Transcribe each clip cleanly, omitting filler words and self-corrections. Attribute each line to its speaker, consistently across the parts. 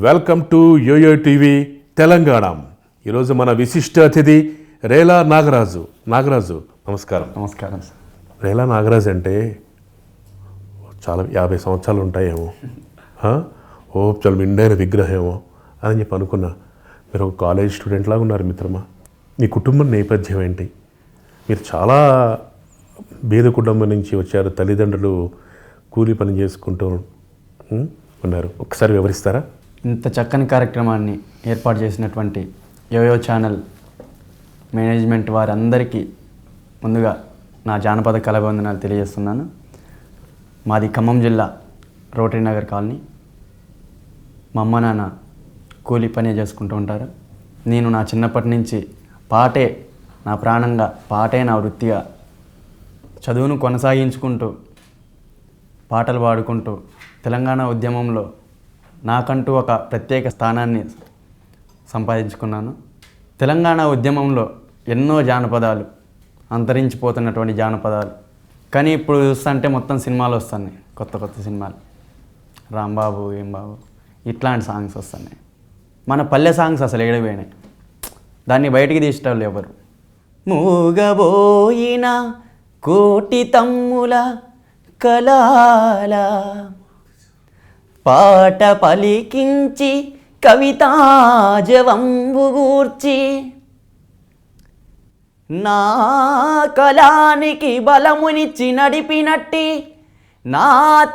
Speaker 1: Welcome to YoYo TV Telangana. ఈరోజు మన విశిష్ట అతిథి రేలా నాగరాజు. నమస్కారం.
Speaker 2: నమస్కారం సార్.
Speaker 1: రేలా నాగరాజు అంటే చాలా 50 సంవత్సరాలు ఉంటాయేమో, చాలా నిండైన విగ్రహమేమో అని చెప్పి అనుకున్నా. మీరు ఒక కాలేజ్ స్టూడెంట్ లాగా ఉన్నారు మిత్రమా. మీ కుటుంబం నేపథ్యం ఏంటి? మీరు చాలా పేద కుటుంబం నుంచి వచ్చారు, తల్లిదండ్రులు కూలీ పని చేసుకుంటూ ఉన్నారు. ఒకసారి వివరిస్తారా?
Speaker 2: ఇంత చక్కని కార్యక్రమాన్ని ఏర్పాటు చేసినటువంటి యోయో ఛానల్ మేనేజ్మెంట్ వారందరికీ ముందుగా నా జానపద కళాబంధనాలు తెలియజేస్తున్నాను. మాది ఖమ్మం జిల్లా రోటరీ నగర్ కాలనీ. మా అమ్మ నాన్న కూలీ పని చేసుకుంటూ ఉంటారు. నేను నా చిన్నప్పటి నుంచి పాటే నా ప్రాణంగా, పాటే నా వృత్తిగా చదువును కొనసాగించుకుంటూ పాటలు పాడుకుంటూ తెలంగాణ ఉద్యమంలో నాకంటూ ఒక ప్రత్యేక స్థానాన్ని సంపాదించుకున్నాను. తెలంగాణ ఉద్యమంలో ఎన్నో జానపదాలు, అంతరించిపోతున్నటువంటి జానపదాలు, కానీ ఇప్పుడు చూస్తుంటే మొత్తం సినిమాలు వస్తున్నాయి, కొత్త సినిమాలు, రాంబాబు ఏం బాబు ఇట్లాంటి సాంగ్స్ వస్తున్నాయి. మన పల్లె సాంగ్స్ అసలు ఏడిపోయినాయి, దాన్ని బయటికి తీసేటోళ్ళు ఎవరు. మూగబోయిన కోటి తమ్ముల కలాల పాట పలికించి కవితాజవంబు గూర్చి నా కళానికి బలమునిచ్చి నడిపినట్టి నా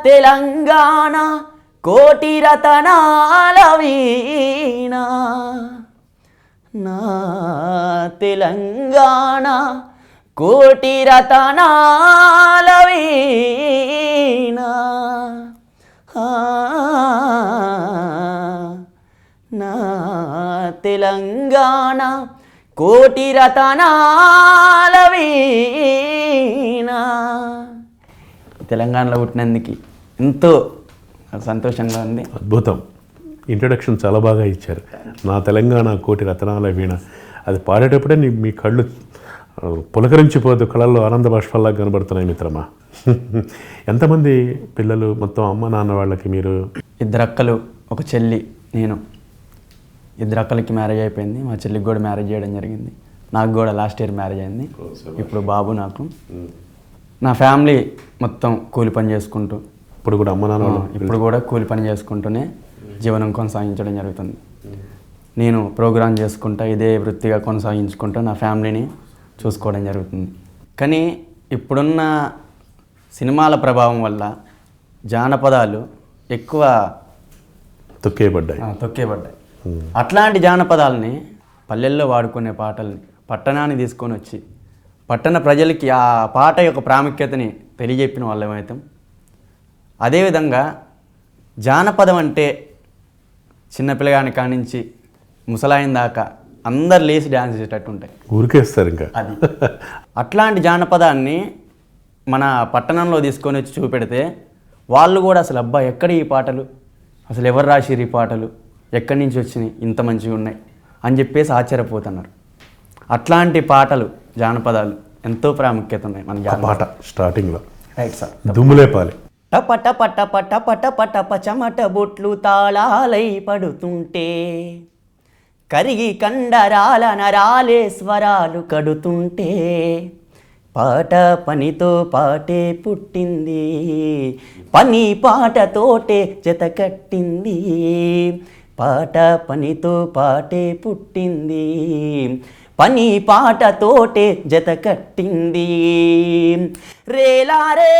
Speaker 2: తెలంగాణ కోటి రతనాల వీణ, నా తెలంగాణ కోటి రతనాల వీణ, నా తెలంగాణ కోటి రతనాల వీణ. తెలంగాణలో పుట్టినందుకు ఎంతో సంతోషంగా ఉంది.
Speaker 1: అద్భుతం. ఇంట్రడక్షన్ చాలా బాగా ఇచ్చారు. నా తెలంగాణ కోటి రతనాల వీణ. అది పాడేటప్పుడే మీ కళ్ళు పులకరించిపోదు, కళల్లో ఆనంద బాష్పాల్లా కనబడుతున్నాయి మిత్రమా. ఎంతమంది పిల్లలు మొత్తం అమ్మ నాన్న వాళ్ళకి? మీరు
Speaker 2: 2 అక్కలు, ఒక చెల్లి, నేను. 2 అక్కలకి మ్యారేజ్ అయిపోయింది. మా చెల్లికి కూడా మ్యారేజ్ చేయడం జరిగింది. నాకు కూడా లాస్ట్ ఇయర్ మ్యారేజ్ అయింది. ఇప్పుడు బాబు నాకు. నా ఫ్యామిలీ మొత్తం కూలి పని చేసుకుంటూ,
Speaker 1: ఇప్పుడు కూడా అమ్మ నాన్న
Speaker 2: ఇప్పుడు కూడా కూలి పని చేసుకుంటూనే జీవనం కొనసాగించడం జరుగుతుంది. నేను ప్రోగ్రామ్ చేసుకుంటా, ఇదే వృత్తిగా కొనసాగించుకుంటూ నా ఫ్యామిలీని చూసుకోవడం జరుగుతుంది. కానీ ఇప్పుడున్న సినిమాల ప్రభావం వల్ల జానపదాలు ఎక్కువ తొక్కేబడ్డాయి. అట్లాంటి జానపదాలని పల్లెల్లో వాడుకునే పాటల్ని పట్టణాన్ని తీసుకొని వచ్చి పట్టణ ప్రజలకి ఆ పాట యొక్క ప్రాముఖ్యతని తెలియజెప్పిన వాళ్ళమైతాం. అదేవిధంగా జానపదం అంటే చిన్నపిల్లగాని కానించి ముసలాయిన దాకా అందరు లేచి డ్యాన్స్ చేసేటట్టు ఉంటాయి,
Speaker 1: ఊరికేస్తారు ఇంకా.
Speaker 2: అది అట్లాంటి జానపదాన్ని మన పట్టణంలో తీసుకొని వచ్చి చూపెడితే వాళ్ళు కూడా అసలు అబ్బా ఎక్కడ ఈ పాటలు, అసలు ఎవరు రాసిరు ఈ పాటలు, ఎక్కడి నుంచి వచ్చినాయి, ఇంత మంచిగా ఉన్నాయి అని చెప్పేసి ఆశ్చర్యపోతున్నారు. అట్లాంటి పాటలు, జానపదాలు ఎంతో ప్రాముఖ్యత ఉన్నాయి మన
Speaker 1: పాట స్టార్టింగ్లో.
Speaker 2: Right sir.
Speaker 1: దుమ్ములేపాలి.
Speaker 2: టపట పట పట పట పట పచమట బొట్లు తాళాలై పడుతుంటే, కరిగి కండరాల నరాలే స్వరాలు కడుతుంటే, పాట పనితో పాటే పుట్టింది, పని పాటతోటే జత కట్టింది, పాట పనితో పాటే పుట్టింది, పని పాటతోటే జత కట్టింది. రేలారే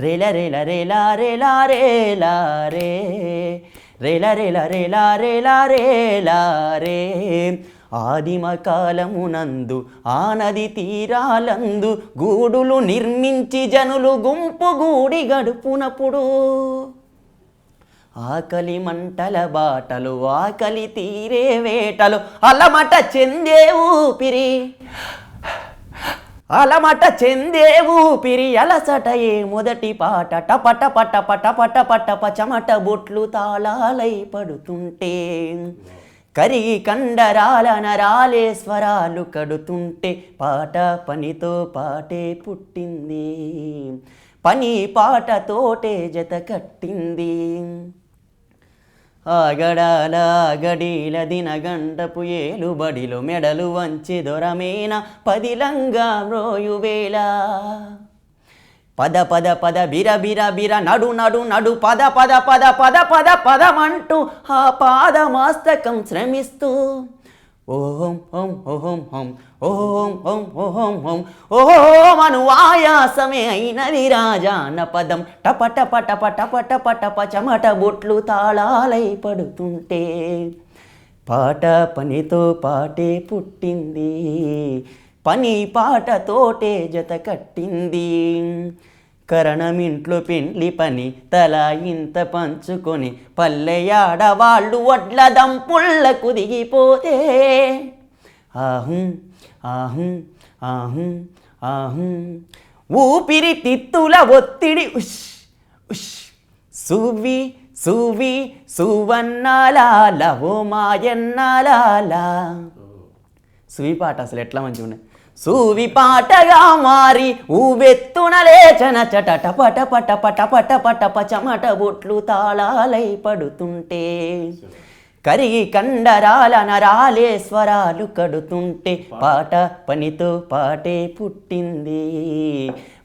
Speaker 2: రేలా రేలా రేలా రేలా రేలా రే రేలా రేలా రేలా రేలా రేలా రే. ఆదిమ కాలమునందు ఆ నది తీరాలందు గూడులు నిర్మించి జనులు గుంపు గూడి గడుపునప్పుడు, ఆకలి మంటల బాటలు, ఆకలి తీరే వేటలు, అలమట చెందే ఊపిరి, అలమట చెందే ఊపిరి, అలసటయే మొదటి పాట. టపట పట పట పట పట పచమట బొట్లు తాళాలై పడుతుంటే, కరిగి కండరాల నరాలే స్వరాలు కడుతుంటే పాట పనితో పాటే పుట్టింది, పని పాటతోటే జత కట్టింది. ఆగడాల గడీల దినగంటపు ఏలుబడిలో మెడలు వంచి దొరమేన పదిలంగా మ్రోయువేళ. పద పద పద బిర బిర బిర నడు నడు నడు పద పద పద పద పద పదమంటూ ఆ పాదమాస్తకం శ్రమిస్తూ ఓం ఓం ఓం ఓం ఓం ఓం ఓం ఓం ఓం అను ఆయాసమే అయినది రాజాన పదం. టప టప టప టప టప టప చెమట బొట్లు తాళాలై పడుతుంటే పాట పనితో పాటే పుట్టింది, పని పాటతోటే జత కట్టింది. కరణమింట్లో పెండ్లి పని తల ఇంత పంచుకొని పల్లెయాడవాళ్ళు వడ్ల దంపుళ్ళకు దిగిపోతే ఆహుం ఆహుం ఆహుం ఆహుం ఊపిరి తిత్తుల ఒత్తిడి ఉష్ ఉష్ సువి సువి సువన్నాలాల ఓ మాయన్నాలాల. సువి పాట అసలు ఎట్లా మంచిగా ఉన్నాయి. సూవి పాటగా మారి ఊవెత్తున లేచన చట టపట పట పట పట పట పచమట బొట్లు తాళాలై పడుతుంటే కరిగి కండరాల నరాలే స్వరాలు కడుతుంటే పాట పనితో పాటే పుట్టింది,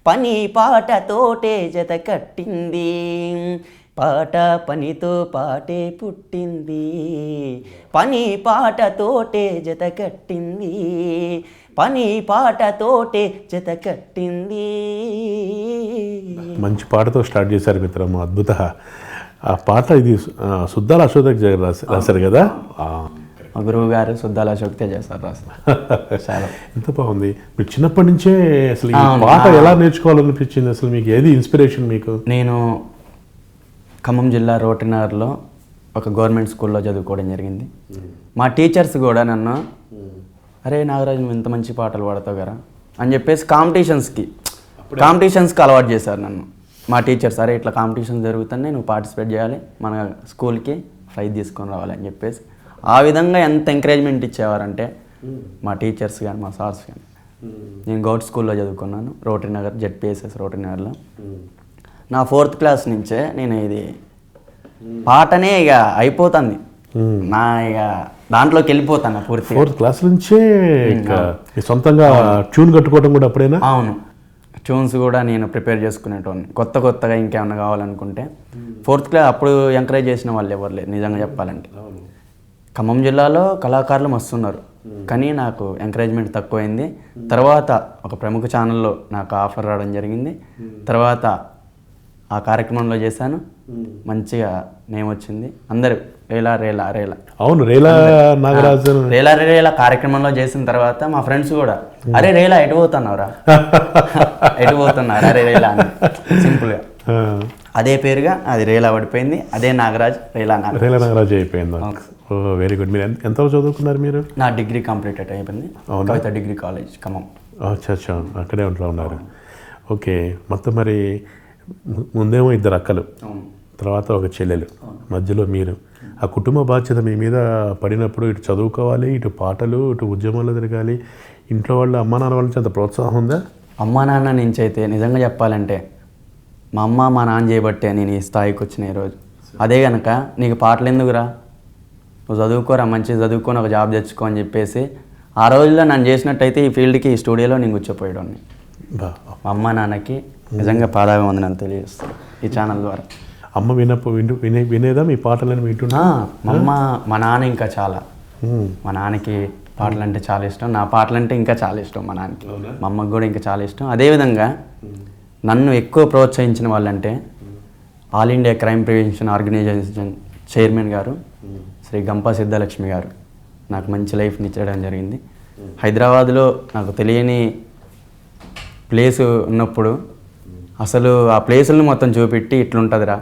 Speaker 2: పని పాటతోటే జత కట్టింది. పాట పనితో పాటే పుట్టింది, పని పాటతోటే జత కట్టింది, పని పాటతోటే జత కట్టింది.
Speaker 1: మంచి పాటతో స్టార్ట్ చేశారు మిత్రమ్మ, అద్భుత. ఆ పాట ఇది సుద్దాల అశోక్ గారు రాశారు కదా.
Speaker 2: మా గురువు గారు సుద్దాల అశోక్ చేశారు రాశారు. చాలా
Speaker 1: ఎంత బాగుంది. మీరు చిన్నప్పటి నుంచే అసలు ఈ పాట ఎలా నేర్చుకోవాలనిపించింది? అసలు మీకు ఏది ఇన్స్పిరేషన్? మీకు
Speaker 2: నేను ఖమ్మం జిల్లా రోటినగర్లో ఒక గవర్నమెంట్ స్కూల్లో చదువుకోవడం జరిగింది. మా టీచర్స్ కూడా నన్ను అరే నాగరాజు నువ్వు ఇంత మంచి పాటలు పాడతావు కదా అని చెప్పేసి కాంపిటీషన్స్కి అలవాటు చేశారు నన్ను మా టీచర్స్. అరే ఇట్లా కాంపిటీషన్స్ జరుగుతున్నాయి, నువ్వు పార్టిసిపేట్ చేయాలి, మన స్కూల్కి ప్రైజ్ తీసుకొని రావాలి అని చెప్పేసి ఆ విధంగా ఎంత ఎంకరేజ్మెంట్ ఇచ్చేవారంటే మా టీచర్స్ కానీ మా సార్స్ కానీ. నేను గౌట్ స్కూల్లో చదువుకున్నాను, రోటరీనగర్ జెడ్పిఎస్ఎస్ రోటరీనగర్లో. నా 4th క్లాస్ నుంచే నేను ఇది పాటనే ఇక అయిపోతుంది, నా ఇక దాంట్లోకి వెళ్ళిపోతాను పూర్తి.
Speaker 1: 4th క్లాస్ నుంచే సొంతంగా ట్యూన్ కట్టుకోవడం కూడా అప్పుడేనా?
Speaker 2: అవును, ట్యూన్స్ కూడా నేను ప్రిపేర్ చేసుకునేటోని. కొత్తగా ఇంకేమన్నా కావాలనుకుంటే 4th క్లాస్ అప్పుడు ఎంకరేజ్ చేసిన వాళ్ళు ఎవరు లేరు నిజంగా చెప్పాలంటే. ఖమ్మం జిల్లాలో కళాకారులు మస్తున్నారు, కానీ నాకు ఎంకరేజ్మెంట్ తక్కువైంది. తర్వాత ఒక ప్రముఖ ఛానల్లో నాకు ఆఫర్ రావడం జరిగింది. తర్వాత ఆ కార్యక్రమంలో చేశాను, మంచిగా నేమ్ వచ్చింది. అందరూ రేలా రేలా రేలా.
Speaker 1: అవును, రేలా నాగరాజు
Speaker 2: రేలా రేలా కార్యక్రమంలో చేసిన తర్వాత మా ఫ్రెండ్స్ కూడా అరే రేలా ఎటు పోతున్నావురా ఎటు పోతున్నారు అరే రేలా అని సింపుల్గా అదే పేరుగా అది రేలా పడిపోయింది. అదే నాగరాజ్ రేలా
Speaker 1: నాగరాజ్ అయిపోయింది. Very good. మీరు ఎంతవరకు చదువుకున్నారు? మీరు?
Speaker 2: నా డిగ్రీ కంప్లీటెడ్ అయిపోయింది, కవిత డిగ్రీ కాలేజ్ ఖమ్మం.
Speaker 1: అచ్చా, అక్కడే ఉన్నారు. ఓకే. మొత్తం మరి ముందేమో 2 అక్కలు, తర్వాత ఒక చెల్లెలు, మధ్యలో మీరు. ఆ కుటుంబ బాధ్యత మీ మీద పడినప్పుడు ఇటు చదువుకోవాలి, ఇటు పాటలు, ఇటు ఉద్యమాలు తిరగాలి. ఇంట్లో వాళ్ళ అమ్మా నాన్న వాళ్ళ అంత ప్రోత్సాహం ఉందా?
Speaker 2: అమ్మా నాన్న నుంచి అయితే నిజంగా చెప్పాలంటే మా అమ్మ మా నాన్న చేయబట్టే నేను ఈ స్థాయికి వచ్చిన ఈరోజు. అదే కనుక నీకు పాటలు ఎందుకురా, నువ్వు చదువుకోరా, మంచిగా చదువుకొని ఒక జాబ్ తెచ్చుకో అని చెప్పేసి ఆ రోజుల్లో నన్ను చేసినట్టయితే ఈ ఫీల్డ్కి ఈ స్టూడియోలో నేను కూర్చోపోయాడు. మా అమ్మ నాన్నకి నిజంగా పాదాభివందనాలు తెలియజేస్తాను ఈ ఛానల్ ద్వారా.
Speaker 1: అమ్మ వినేదా మీ పాటలను? వింటున్నా.
Speaker 2: మా అమ్మ మా నాన్న ఇంకా చాలా, మా నాన్నకి పాటలు అంటే చాలా ఇష్టం, నా పాటలు అంటే ఇంకా చాలా ఇష్టం మా నాన్నకి. మా అమ్మకి కూడా ఇంకా చాలా ఇష్టం. అదేవిధంగా నన్ను ఎక్కువ ప్రోత్సహించిన వాళ్ళంటే All India Crime Prevention Organisation chairman గారు శ్రీ గంపా సిద్ధలక్ష్మి గారు నాకు మంచి లైఫ్ని ఇచ్చడం జరిగింది. హైదరాబాద్లో నాకు తెలియని ప్లేసు ఉన్నప్పుడు అసలు ఆ ప్లేసులను మొత్తం చూపెట్టి ఇట్లుంటుందిరా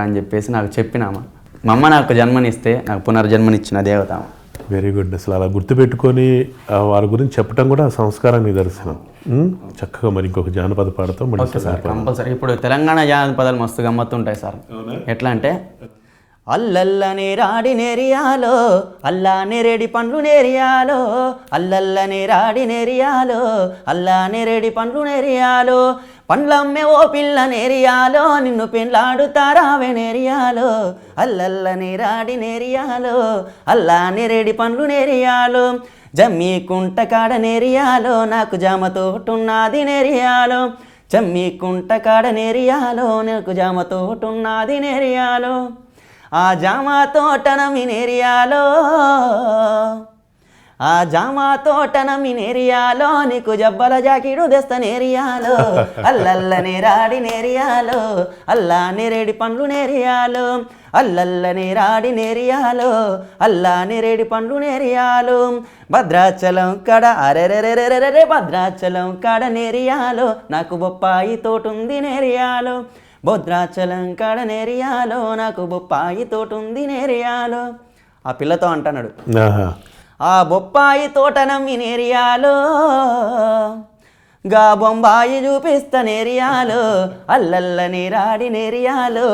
Speaker 2: అని చెప్పేసి నాకు చెప్పినామా. మా అమ్మ నాకు జన్మనిస్తే నాకు పునర్జన్మనిచ్చిన దేవత.
Speaker 1: Very good. అసలు అలా గుర్తుపెట్టుకొని వారి గురించి చెప్పడం కూడా సంస్కారం నిదర్శనం. చక్కగా మరి ఇంకొక జానపద పాడతాం
Speaker 2: కంపల్సరీ. ఇప్పుడు తెలంగాణ జానపదాలు మస్తు గమ్మత్తు ఉంటాయి సార్. ఎట్లా అంటే అల్లల్ల నేరాడి నేరియాలో అల్లా నేరేడి పండ్లు నేరియాలో అల్లల్ల నేరాడి నేరియాలో అల్లా నేరేడి పండ్లు నేరియాలో పండ్లమ్మే ఓ పిల్ల నేరియాలో నిన్ను పెండ్లాడుతారావే నేరియాలో అల్లల్ల నేరాడి నేరియాలో అల్లా నేరేడి పండ్లు నేరియాలో జమ్మి కుంట కాడ నేరియాలో నాకు జామ తోటున్నది నేరియాలో జమ్మి కుంట కాడ నేరియాలో నాకు జామ తోటున్నది నేరియాలో ఆ జామ తోటన మినేరియాలో ఆ జామ తోటన మినేరియాలో నీకు జబ్బల జాకిడు తెస్త నేరియాలో అల్లల్ల నేరాడి నేరియాలో అల్లా నేరేడి పండ్లు నేరియాలో అల్లల్ల నేరాడి నేరియాలో అల్లా నేరేడి పండ్లు నేరియాలో భద్రాచలం కడ అరెరెరెరెరెరే భద్రాచలం కడ నేరియాలో నాకు బొప్పాయి తోటుంది నేరియాలో భద్రాచలం కడ నేరియాలో నాకు బొప్పాయి తోటుంది నేరియాలో ఆ పిల్లతో అంటున్నాడు ఆ బొప్పాయి తోట నమ్మి నేరియాలో గా బొంబాయి చూపిస్తా నేరియాలో అల్లల్ల నేరాడి నేరియాలో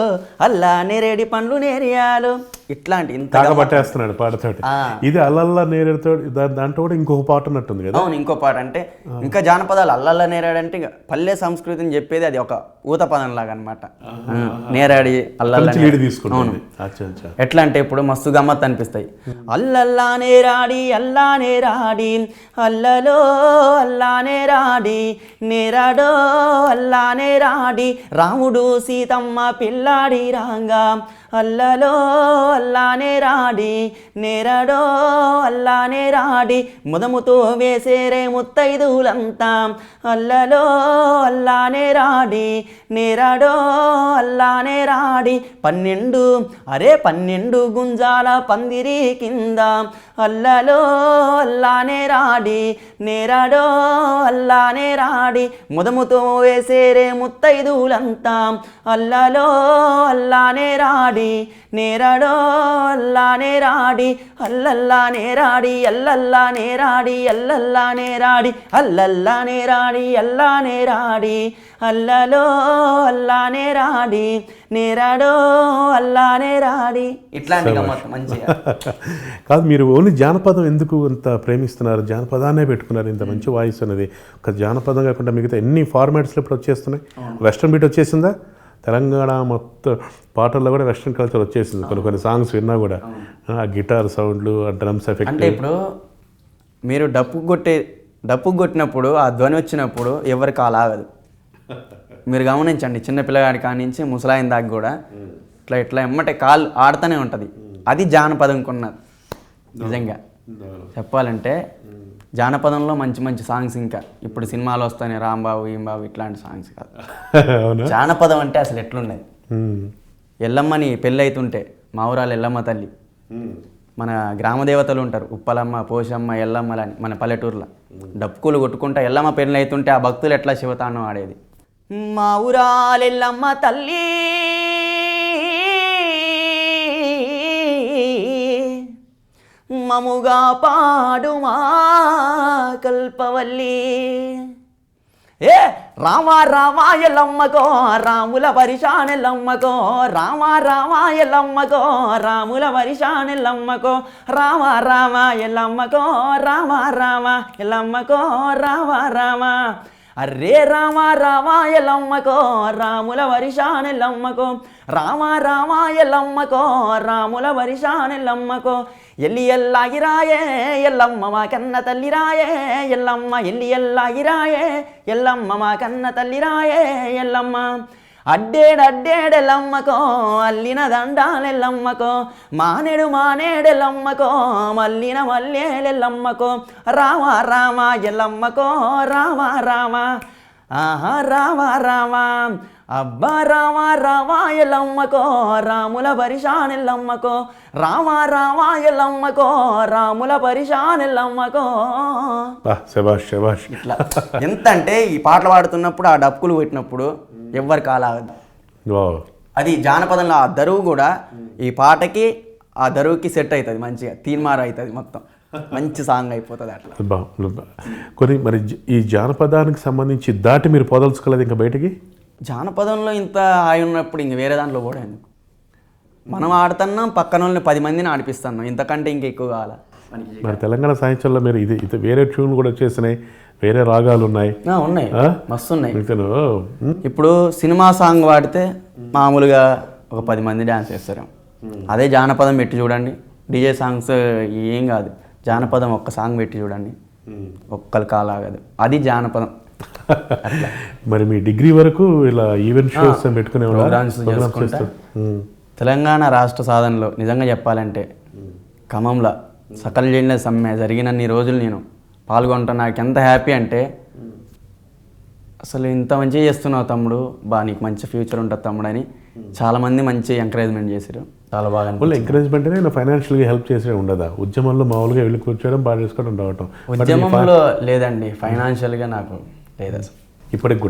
Speaker 2: అల్లా నేరేడి పండ్లు నేరియాలో ఇట్లాంటి ఇంత
Speaker 1: పట్టేస్తున్నాడు పాటతోటి ఇది అల్లల్ల నేరేడుతో దాంట్లో కూడా ఇంకొక పాట ఉన్నట్టుంది కదా.
Speaker 2: అవును, ఇంకో పాట అంటే ఇంకా జానపదాలు అల్లల్ల నేరాడు అంటే ఇక పల్లె సంస్కృతిని చెప్పేది అది ఒక ఊత పదం లాగా అనమాట. నేరాడి అల్లల్ల
Speaker 1: తీసుకుంటాను
Speaker 2: ఎట్లా అంటే ఇప్పుడు మస్తు గమ్మత్ అనిపిస్తాయి. అల్లల్లా నేరాడి అల్లా నేరాడి అల్లలో అల్లా నేరాడి నేరాడో అల్లా నేరాడి రాముడు సీతమ్మ పిల్లాడి రాంగా అల్లలో అల్లానే రాడి నేరాడో అల్లానే రాడి ముదముతో వేసేరే ముత్తైదులంతా అల్లలో అల్లానే రాడి నేరాడో అల్లానే రాడి 12 గుంజాల పందిరి కింద అల్లలో అల్లానే రాడి నేరాడో అల్లానే రాడి ముదముతో వేసేరే ముత్తైదులంతా అల్లలో అల్లానే రాడి నేరాడో అల్లానే రాడి అల్లల్లా నేరాడి అల్లల్లా నేరాడి అల్లల్లా నేరాడి అల్లల్లా నేరాడి అల్లానే రాడి అల్లలో అల్లానే రాడి నేరాడో అల్లానే రాడి ఇట్లాంటి గమ్మత్తు మంచిగా.
Speaker 1: కాదు, మీరు ఓన్లీ జానపదం ఎందుకు అంత ప్రేమిస్తున్నారు? జానపదాన్నే పెట్టుకున్నారు, ఇంత మంచి వాయిస్ అనేది. ఒక జానపదం కాకుండా మిగతా ఎన్ని ఫార్మాట్స్లో ఇప్పుడు వచ్చేస్తున్నాయి. వెస్ట్రన్ బీట్ వచ్చేసిందా? తెలంగాణ మొత్తం పాటల్లో కూడా వెస్ట్రన్ కల్చర్ వచ్చేసింది. కొన్ని సాంగ్స్ విన్నా కూడా ఆ గిటార్ సౌండ్లు, ఆ డ్రమ్స్ ఎఫెక్ట్.
Speaker 2: అంటే ఇప్పుడు మీరు డప్పు కొట్టినప్పుడు ఆ ధ్వని వచ్చినప్పుడు ఎవరికి ఆగదు. మీరు గమనించండి, చిన్న పిల్లగాడి కాడి నుంచి ముసలాయిన దాకా కూడా ఇట్లా ఎమ్మటే కాలు ఆడుతూనే ఉంటుంది. అది జానపదం కొన్నది. నిజంగా చెప్పాలంటే జానపదంలో మంచి మంచి సాంగ్స్ ఇంకా ఇప్పుడు సినిమాలు వస్తాయి, రాంబాబు ఈంబాబు ఇట్లాంటి సాంగ్స్ కాదు. జానపదం అంటే అసలు ఎట్లున్నది. ఎల్లమ్మని పెళ్ళి అవుతుంటే మా ఊరాలు ఎల్లమ్మ తల్లి, మన గ్రామ దేవతలు ఉంటారు, ఉప్పలమ్మ, పోషమ్మ, ఎల్లమ్మలని మన పల్లెటూరులో డప్పుకులు కొట్టుకుంటా ఎల్లమ్మ పెళ్ళి అవుతుంటే ఆ భక్తులు ఎట్లా శివతాండం ఆడేది. మా ఊరాలు ఎల్లమ్మ తల్లి మముగా పాడుమా కల్పవల్లి. ఏ రామా రామా ఎల్లమ్మకో రాముల పరిశానెల్లమ్మకో రామా రామా ఎల్లమ్మకో రాముల పరిశానెల్లమ్మకో రామా రామా ఎల్లమ్మకో రామా రామా ఎల్లమ్మకో రామా రామా అర్రే రామా రామా ఎల్లమ్మకో రాముల వరిశానెల్లమ్మకో రామా రామా ఎల్లమ్మకో రాముల వరిశానెల్లమ్మకో ఎల్లి ఎల్లాగిరాయే ఎల్లమ్మ మా కన్న తల్లిరాయే ఎల్లమ్మ ఎల్లి ఎల్లాగిరాయే ఎల్లమ్మ మా కన్న తల్లిరాయే ఎల్లమ్మ అడ్డేడెల్లమ్మకో అల్లిన దండాలెల్లమ్మకో మానేడెల్లమ్మకో మల్లిన మల్లేలెల్లమ్మకో రామా రామా ఎల్లమ్మకో రామా రామా ఆహా రామా రామా అబ్బా రామా రామా ఎల్లమ్మకో రాముల పరిశానెల్లమ్మకో రామా రామా ఎల్లమ్మకో రాముల పరిశానెల్లమ్మకో.
Speaker 1: శభాష్ శభాష్.
Speaker 2: ఇట్లా ఎంత అంటే ఈ పాటలు పాడుతున్నప్పుడు ఆ డప్పులు పెట్టినప్పుడు ఎవరికి ఆగదు. అది జానపదంలో ఆ దరువు కూడా ఈ పాటకి ఆ దరువుకి సెట్ అవుతుంది, మంచిగా తీన్మార్ అవుతుంది, మొత్తం మంచి సాంగ్ అయిపోతుంది అట్లా.
Speaker 1: కొన్ని మరి ఈ జానపదానికి సంబంధించి దాటి మీరు పోదలుచుకోలేదు ఇంకా బయటికి?
Speaker 2: జానపదంలో ఇంత హాయి ఉన్నప్పుడు ఇంక వేరే దాంట్లో కూడా ఎందుకు. మనం ఆడుతున్నాం, పక్కన వాళ్ళని 10 మందిని ఆడిపిస్తున్నాం, ఇంతకంటే ఇంకా ఎక్కువ కావాలా మనకి?
Speaker 1: మరి తెలంగాణ సాహిత్యంలో మీరు ఇది వేరే ట్యూన్లు కూడా వచ్చేసినాయి, వేరే రాగాలు ఉన్నాయి.
Speaker 2: ఉన్నాయి, మస్తు ఉన్నాయి.
Speaker 1: ఇతను
Speaker 2: ఇప్పుడు సినిమా సాంగ్ వాడితే మామూలుగా ఒక 10 మంది డ్యాన్స్ చేస్తారు. అదే జానపదం పెట్టి చూడండి, డీజే సాంగ్స్ ఏం కాదు, జానపదం ఒక్క సాంగ్ పెట్టి చూడండి ఒక్కరు కాలాగదు, అది జానపదం.
Speaker 1: మరి మీ డిగ్రీ వరకు ఇలా ఈవెంట్ షోస్ పెట్టుకునే
Speaker 2: ప్రోగ్రామ్స్ చేసుకుంటా తెలంగాణ రాష్ట్ర సాధనలో నిజంగా చెప్పాలంటే ఖమ్మంలో సకల జైన్ల సమ్మె జరిగినన్ని రోజులు నేను పాల్గొంటా. నాకు ఎంత హ్యాపీ అంటే అసలు ఇంత మంచిగా చేస్తున్నావు తమ్ముడు, నీకు మంచి ఫ్యూచర్ ఉంటుంది తమ్ముడు అని చాలామంది మంచి ఎంకరేజ్మెంట్ చేశారు. చాలా బాగా
Speaker 1: ఎంకరేజ్మెంట్ అంటే ఫైనాన్షియల్గా హెల్ప్ చేసే ఉండదా? ఉద్యమంలో మామూలుగా వెళ్ళి కూర్చోవడం, బాగా చేసుకోవడం, రావటం.
Speaker 2: ఉద్యమంలో లేదండి, ఫైనాన్షియల్గా నాకు లేదు అసలు.
Speaker 1: ఇప్పటికి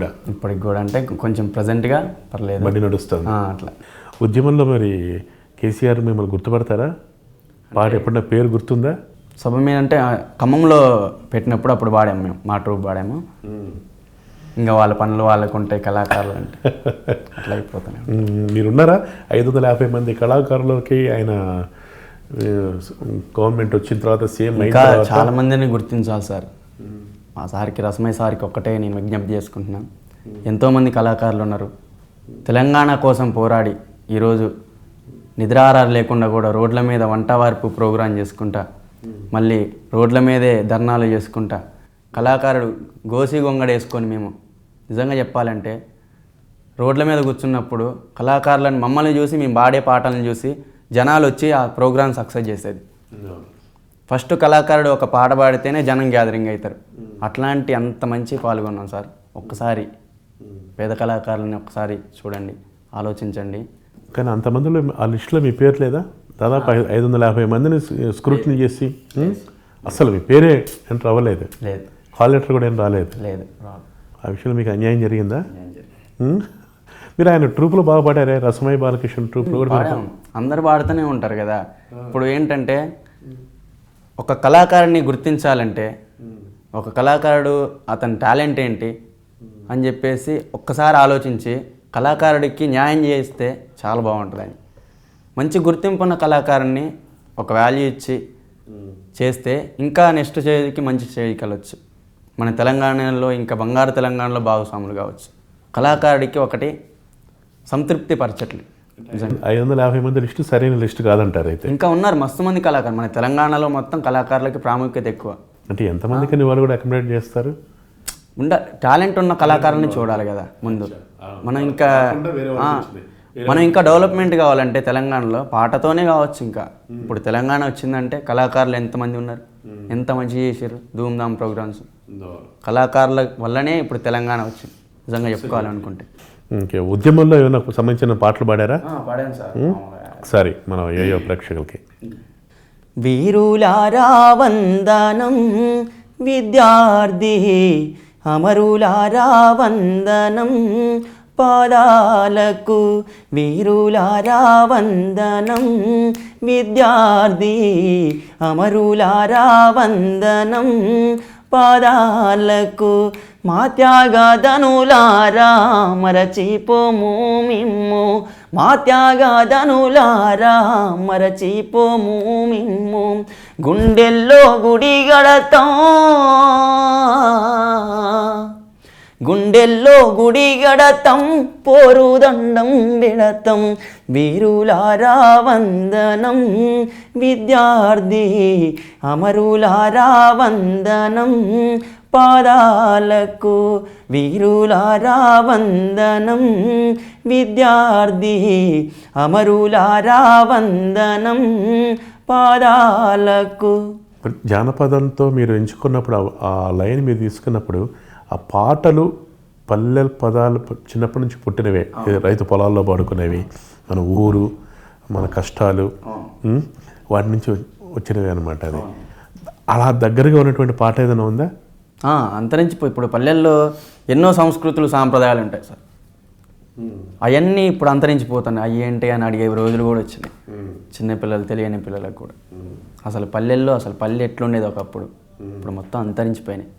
Speaker 1: కూడా
Speaker 2: అంటే కొంచెం ప్రజెంట్గా పర్లేదు,
Speaker 1: బండి నడుస్తుంది
Speaker 2: అట్లా.
Speaker 1: ఉద్యమంలో మరి కేసీఆర్ మిమ్మల్ని గుర్తుపడతారా? పాట ఎప్పుడన్నా పేరు గుర్తుందా?
Speaker 2: సభ మీద అంటే ఖమ్మంలో పెట్టినప్పుడు అప్పుడు పాడాము, మేము మా ట్రూప్ పాడాము. ఇంకా వాళ్ళ పనులు వాళ్ళకు ఉంటాయి, కళాకారులు అంటే అట్లా అయిపోతున్నాయి.
Speaker 1: మీరున్నారా 550 మంది కళాకారులకి ఆయన గవర్నమెంట్ వచ్చిన తర్వాత సేమ్
Speaker 2: ఇంకా చాలా మందిని గుర్తించాలి సార్. మా సార్కి, రసమయ్య సార్కి ఒక్కటే నేను విజ్ఞప్తి చేసుకుంటున్నాను. ఎంతోమంది కళాకారులు ఉన్నారు తెలంగాణ కోసం పోరాడి ఈరోజు నిద్రాహారాలు లేకుండా కూడా రోడ్ల మీద వంట వార్పు ప్రోగ్రాం చేసుకుంటా, మళ్ళీ రోడ్ల మీదే ధర్నాలు చేసుకుంటా, కళాకారుడు గోసి గొంగడేసుకొని మేము నిజంగా చెప్పాలంటే రోడ్ల మీద కూర్చున్నప్పుడు కళాకారులను మమ్మల్ని చూసి, మేము పాడే పాటలను చూసి జనాలు వచ్చి ఆ ప్రోగ్రాం సక్సెస్ చేసేది. ఫస్ట్ కళాకారుడు ఒక పాట పాడితేనే జనం గ్యాదరింగ్ అవుతారు. అట్లాంటి అంత మంచి పాల్గొన్నాం సార్. ఒక్కసారి పేద కళాకారులని ఒక్కసారి చూడండి, ఆలోచించండి.
Speaker 1: కానీ అంతమందిలో ఆ లిస్టులో మీ పేరు లేదా? దాదాపు 550 మందిని స్క్రూటినీ చేసి అసలు మీ పేరే ఎంటర్ అవ్వలేదు,
Speaker 2: లేదు,
Speaker 1: కాల్ లెటర్ కూడా ఏం రాలేదు. ఆ విషయంలో మీకు అన్యాయం జరిగిందా? మీరు ఆయన ట్రూప్లో బాగా పాడారే, రసమయ్య బాలకృష్ణ ట్రూప్లో కూడా
Speaker 2: అందరు పాడుతూనే ఉంటారు కదా. ఇప్పుడు ఏంటంటే ఒక కళాకారుడిని గుర్తించాలంటే ఒక కళాకారుడు అతని టాలెంట్ ఏంటి అని చెప్పేసి ఒక్కసారి ఆలోచించి కళాకారుడికి న్యాయం చేస్తే చాలా బాగుంటుందని, మంచి గుర్తింపు ఉన్న కళాకారుడిని ఒక వాల్యూ ఇచ్చి చేస్తే ఇంకా నెక్స్ట్ స్టేజ్కి మంచి స్టేజ్కి వెళ్ళొచ్చు. మన తెలంగాణలో ఇంకా బంగారు తెలంగాణలో భాగస్వాములు కావచ్చు. కళాకారుడికి ఒకటి సంతృప్తి పరచట్లేదు.
Speaker 1: 550 మంది లిస్టు సరైన లిస్టు కాదంటారు అయితే?
Speaker 2: ఇంకా ఉన్నారు మస్తు మంది కళాకారులు. మన తెలంగాణలో మొత్తం కళాకారులకి ప్రాముఖ్యత ఎక్కువ.
Speaker 1: అంటే ఎంతమందికి వాళ్ళు కూడా అకామిడేట్ చేస్తారు?
Speaker 2: టాలెంట్ ఉన్న కళాకారుల్ని చూడాలి కదా ముందు. మనం ఇంకా డెవలప్మెంట్ కావాలంటే తెలంగాణలో పాటతోనే కావచ్చు. ఇంకా ఇప్పుడు తెలంగాణ వచ్చిందంటే కళాకారులు ఎంతమంది ఉన్నారు, ఎంత మంచి చేశారు, ధూమ్ధామ్ ప్రోగ్రామ్స్. కళాకారుల వల్లనే ఇప్పుడు తెలంగాణ వచ్చింది నిజంగా చెప్పుకోవాలనుకుంటే.
Speaker 1: ఓకే, ఉద్యమంలో ఏమైనా సంబంధించిన పాటలు పాడారా?
Speaker 2: పాడాను సార్.
Speaker 1: సరే, మన ఏయో ప్రేక్షకులకి.
Speaker 2: వీరులారా వందనం విద్యార్థి, అమరులారా వందనం పాదాలకు, వీరులారా వందనం విద్యార్థి, అమరులారా వందనం పాదాలకు, మా త్యాగధనులారా మరచిపోము మిమ్ము, మా త్యాగధనులారా మరచిపోము మిమ్ము, గుండెల్లో గుడి గడతాం, గుండెల్లో గుడి గడతాం, పోరుదండం విడతాం, వీరులారా వందనం విద్యార్థి, అమరులారా వందనం పాదాలకు, వీరులారా వందనం విద్యార్థి, అమరులారా వందనం పాదాలకు.
Speaker 1: జానపదంతో మీరు ఎంచుకున్నప్పుడు ఆ లైన్ మీరు తీసుకున్నప్పుడు ఆ పాటలు పల్లెల పదాలు చిన్నప్పటి నుంచి పుట్టినవే, రైతు పొలాల్లో పాడుకునేవి, మన ఊరు, మన కష్టాలు, వాటి నుంచి వచ్చినవి అనమాట. అది అలా దగ్గరగా ఉన్నటువంటి పాట ఏదైనా ఉందా?
Speaker 2: అంతరించిపోయి ఇప్పుడు పల్లెల్లో ఎన్నో సంస్కృతులు సాంప్రదాయాలు ఉంటాయి సార్. అవన్నీ ఇప్పుడు అంతరించిపోతున్నాయి. అవి ఏంటి అని అడిగే రోజులు కూడా వచ్చినాయి చిన్నపిల్లలు, తెలియని పిల్లలకు కూడా. అసలు పల్లెల్లో అసలు పల్లె ఎట్లుండేది ఒకప్పుడు, ఇప్పుడు మొత్తం అంతరించిపోయినాయి.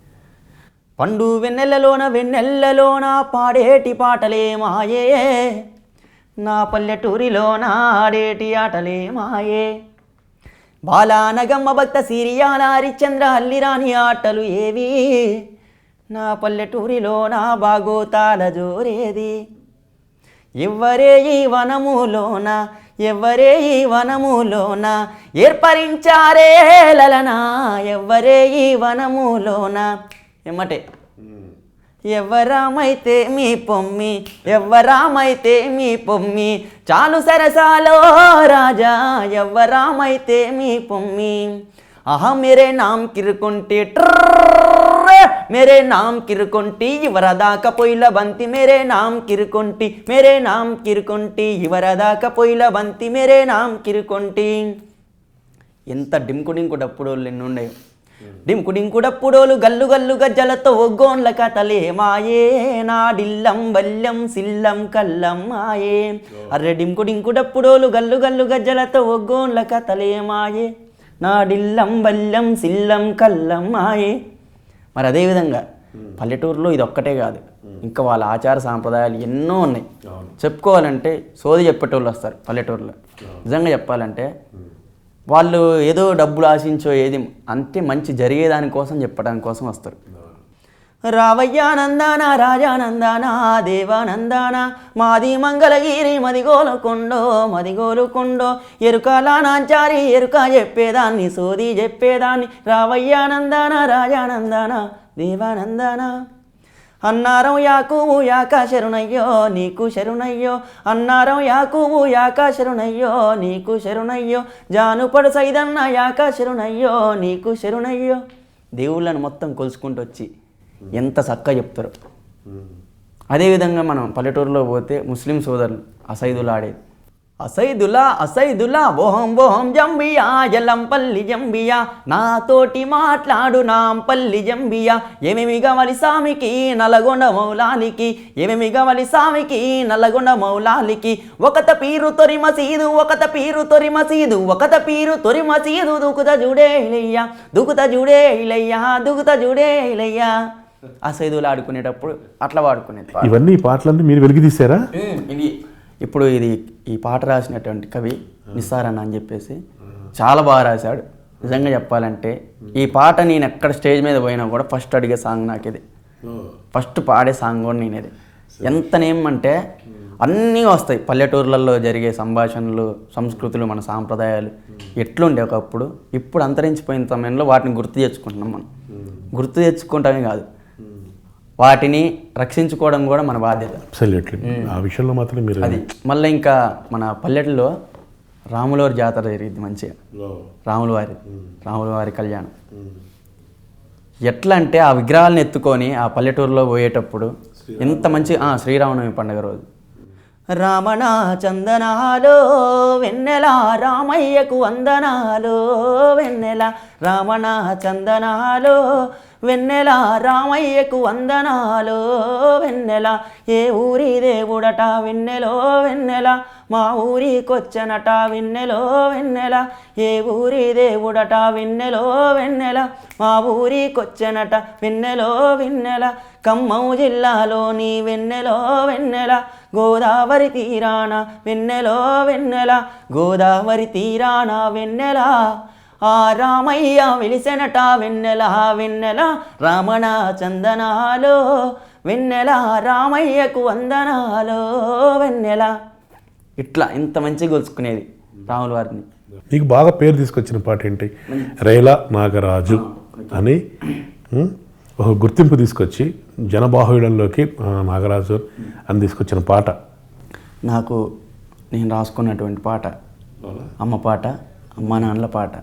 Speaker 2: పండు వెన్నెలలోన వెన్నెల్లలోన పాడేటి పాటలే మాయే,
Speaker 3: నా పల్లెటూరిలో నాడేటి ఆటలే మాయే బాలానగమ్మ భక్త సిరియాల హరిశ్చంద్ర హల్లిరాని ఆటలు ఏవి నా పల్లెటూరిలో నా బాగోతాల జోరేది ఎవ్వరే ఈ వనములోన ఎవ్వరే ఈ వనములోన ఏర్పరించారే లలనా ఎవ్వరే ఈ వనములోన ఎమ్మటే ఎవ్వరామైతే మీ పొమ్మి ఎవ్వరామైతే మీ పొమ్మి చాలు సరసాలో రాజా ఎవ్వరామైతే మీ పొమ్మి ఆహా మేరే నామ్ కిరుకుంటి मेरे नाम किरकुंटी इवरदाक पोइल बंती मेरे नाम किरकुंटी इवरदाक पोइल बंती मेरे नाम किरकुंटी ఎంత డింకు డప్పుడోళ్ళు ఎన్ని ఉన్నాయి డింకు డప్పుడోలు గల్లు గల్లు గజ్జలతో ఒగ్గోన్ల కథలే మాయే నాడిల్లం బల్లం సిల్లం కల్లం మాయే అర్రె డింకు డప్పుడోలు గల్లు గల్లు గజ్జలతో ఒగ్గోన్ల కథలే మాయే నాడిల్లం బల్లం సిల్లం కల్లం మాయే మరి అదేవిధంగా పల్లెటూరులో ఇది ఒక్కటే కాదు ఇంకా వాళ్ళ ఆచార సాంప్రదాయాలు ఎన్నో ఉన్నాయి చెప్పుకోవాలంటే సోది చెప్పేటోళ్ళు వస్తారు పల్లెటూరులో నిజంగా చెప్పాలంటే వాళ్ళు ఏదో డబ్బులు ఆశించో ఏది అంతే మంచి జరిగేదానికోసం చెప్పడానికి కోసం వస్తారు రావయ్యానందాన రాజానందాన దేవానందాన మాది మంగళగిరి మదిగోలుకొండో ఎరుకలా నాంచారి ఎరుక చెప్పేదాన్ని సోది చెప్పేదాన్ని రావయ్యానందాన రాజానందాన దేవానందాన అన్నారం యాకూబు యాకా శరుణయ్యో నీకు శరుణయ్యో అన్నారం యాకూబు యాకా శరుణయ్యో నీకు శరుణయ్యో జానుపడు సైదన్న యాకా శరుణయ్యో నీకు శరుణయ్యో దేవుళ్ళను మొత్తం కొలుసుకుంటూ వచ్చి ఎంత చక్కగా చెప్తారు. అదేవిధంగా మనం పల్లెటూరులో పోతే ముస్లిం సోదరులు అసైదులు ఆడేది అసైదులా ఓహం జంబియా జలంపల్లి జంబియా నాతోటి మాట్లాడు నాంపల్లి జంబియా ఏమేమి కావాలి సామికి నల్గొండ మౌలాలికి ఏమేమి కావాలి సామికి నల్గొండ మౌలాలికి ఒకత పీరు తొరి మసీదు దుకుత జూడే ఇలయ్యా అసైదులు ఆడుకునేటప్పుడు అట్లా వాడుకునేది.
Speaker 1: ఇవన్నీ పాటలన్నీ మీరు వెలికి తీసారా?
Speaker 2: ఇప్పుడు ఈ పాట రాసినటువంటి కవి నిస్సార్ అన్న అని చెప్పేసి చాలా బాగా రాశాడు. నిజంగా చెప్పాలంటే ఈ పాట నేను ఎక్కడ స్టేజ్ మీద పోయినా కూడా ఫస్ట్ అడిగే సాంగ్ నాకు ఇది, ఫస్ట్ పాడే సాంగ్ కూడా నేనేది. ఎంతనేమంటే అన్నీ వస్తాయి పల్లెటూర్లలో జరిగే సంభాషణలు, సంస్కృతులు, మన సాంప్రదాయాలు ఎట్లుండే ఒకప్పుడు. ఇప్పుడు అంతరించిపోయిన సమయంలో వాటిని గుర్తు తెచ్చుకుంటున్నాం. మనం గుర్తు తెచ్చుకుంటామే కాదు, వాటిని రక్షించుకోవడం కూడా మన బాధ్యత.
Speaker 1: ఆ విషయంలో మాత్రం మీరు
Speaker 2: అది మళ్ళీ ఇంకా మన పల్లెటూరులో రాములవారి జాతర జరిగింది మంచిగా. రాములవారి కళ్యాణం ఎట్లా అంటే ఆ విగ్రహాలను ఎత్తుకొని ఆ పల్లెటూరులో పోయేటప్పుడు ఎంత మంచి శ్రీరామనవమి పండుగ రోజు
Speaker 3: రామణ చందనాలో వెన్నెల రామయ్యకు వందనాలో వెన్నెల రామణ చందనాలో వెన్నెల రామయ్యకు వందనాలో వెన్నెల ఏ ఊరి దేవుడట వెన్నెలో వెన్నెల మా ఊరికొచ్చనట వెన్నెలో వెన్నెల ఏ ఊరి దేవుడట వెన్నెలో వెన్నెల మా ఊరికొచ్చనట వెన్నెలో వెన్నెల ఖమ్మం జిల్లాలోని వెన్నెలో వెన్నెల గోదావరి తీరాన వెన్నెలో వెన్నెల గోదావరి తీరాన వెన్నెల ఆ రామయ్య వెలిసెనట వెన్నెల వెన్నెల రామణ చందనాలో వెన్నెల రామయ్యకు వందనాలో వెన్నెల. ఇట్లా ఇంత మంచిగా గొలుచుకునేది రాముల వారిని.
Speaker 1: మీకు బాగా పేరు తీసుకొచ్చిన పాట ఏంటి? రేలా నాగరాజు అని ఒక గుర్తింపు తీసుకొచ్చి జనబాహుళ్యంలోకి నాగరాజు అని తీసుకొచ్చిన పాట
Speaker 2: నాకు నేను రాసుకున్నటువంటి పాట, అమ్మ పాట, అమ్మ నాన్నల పాట.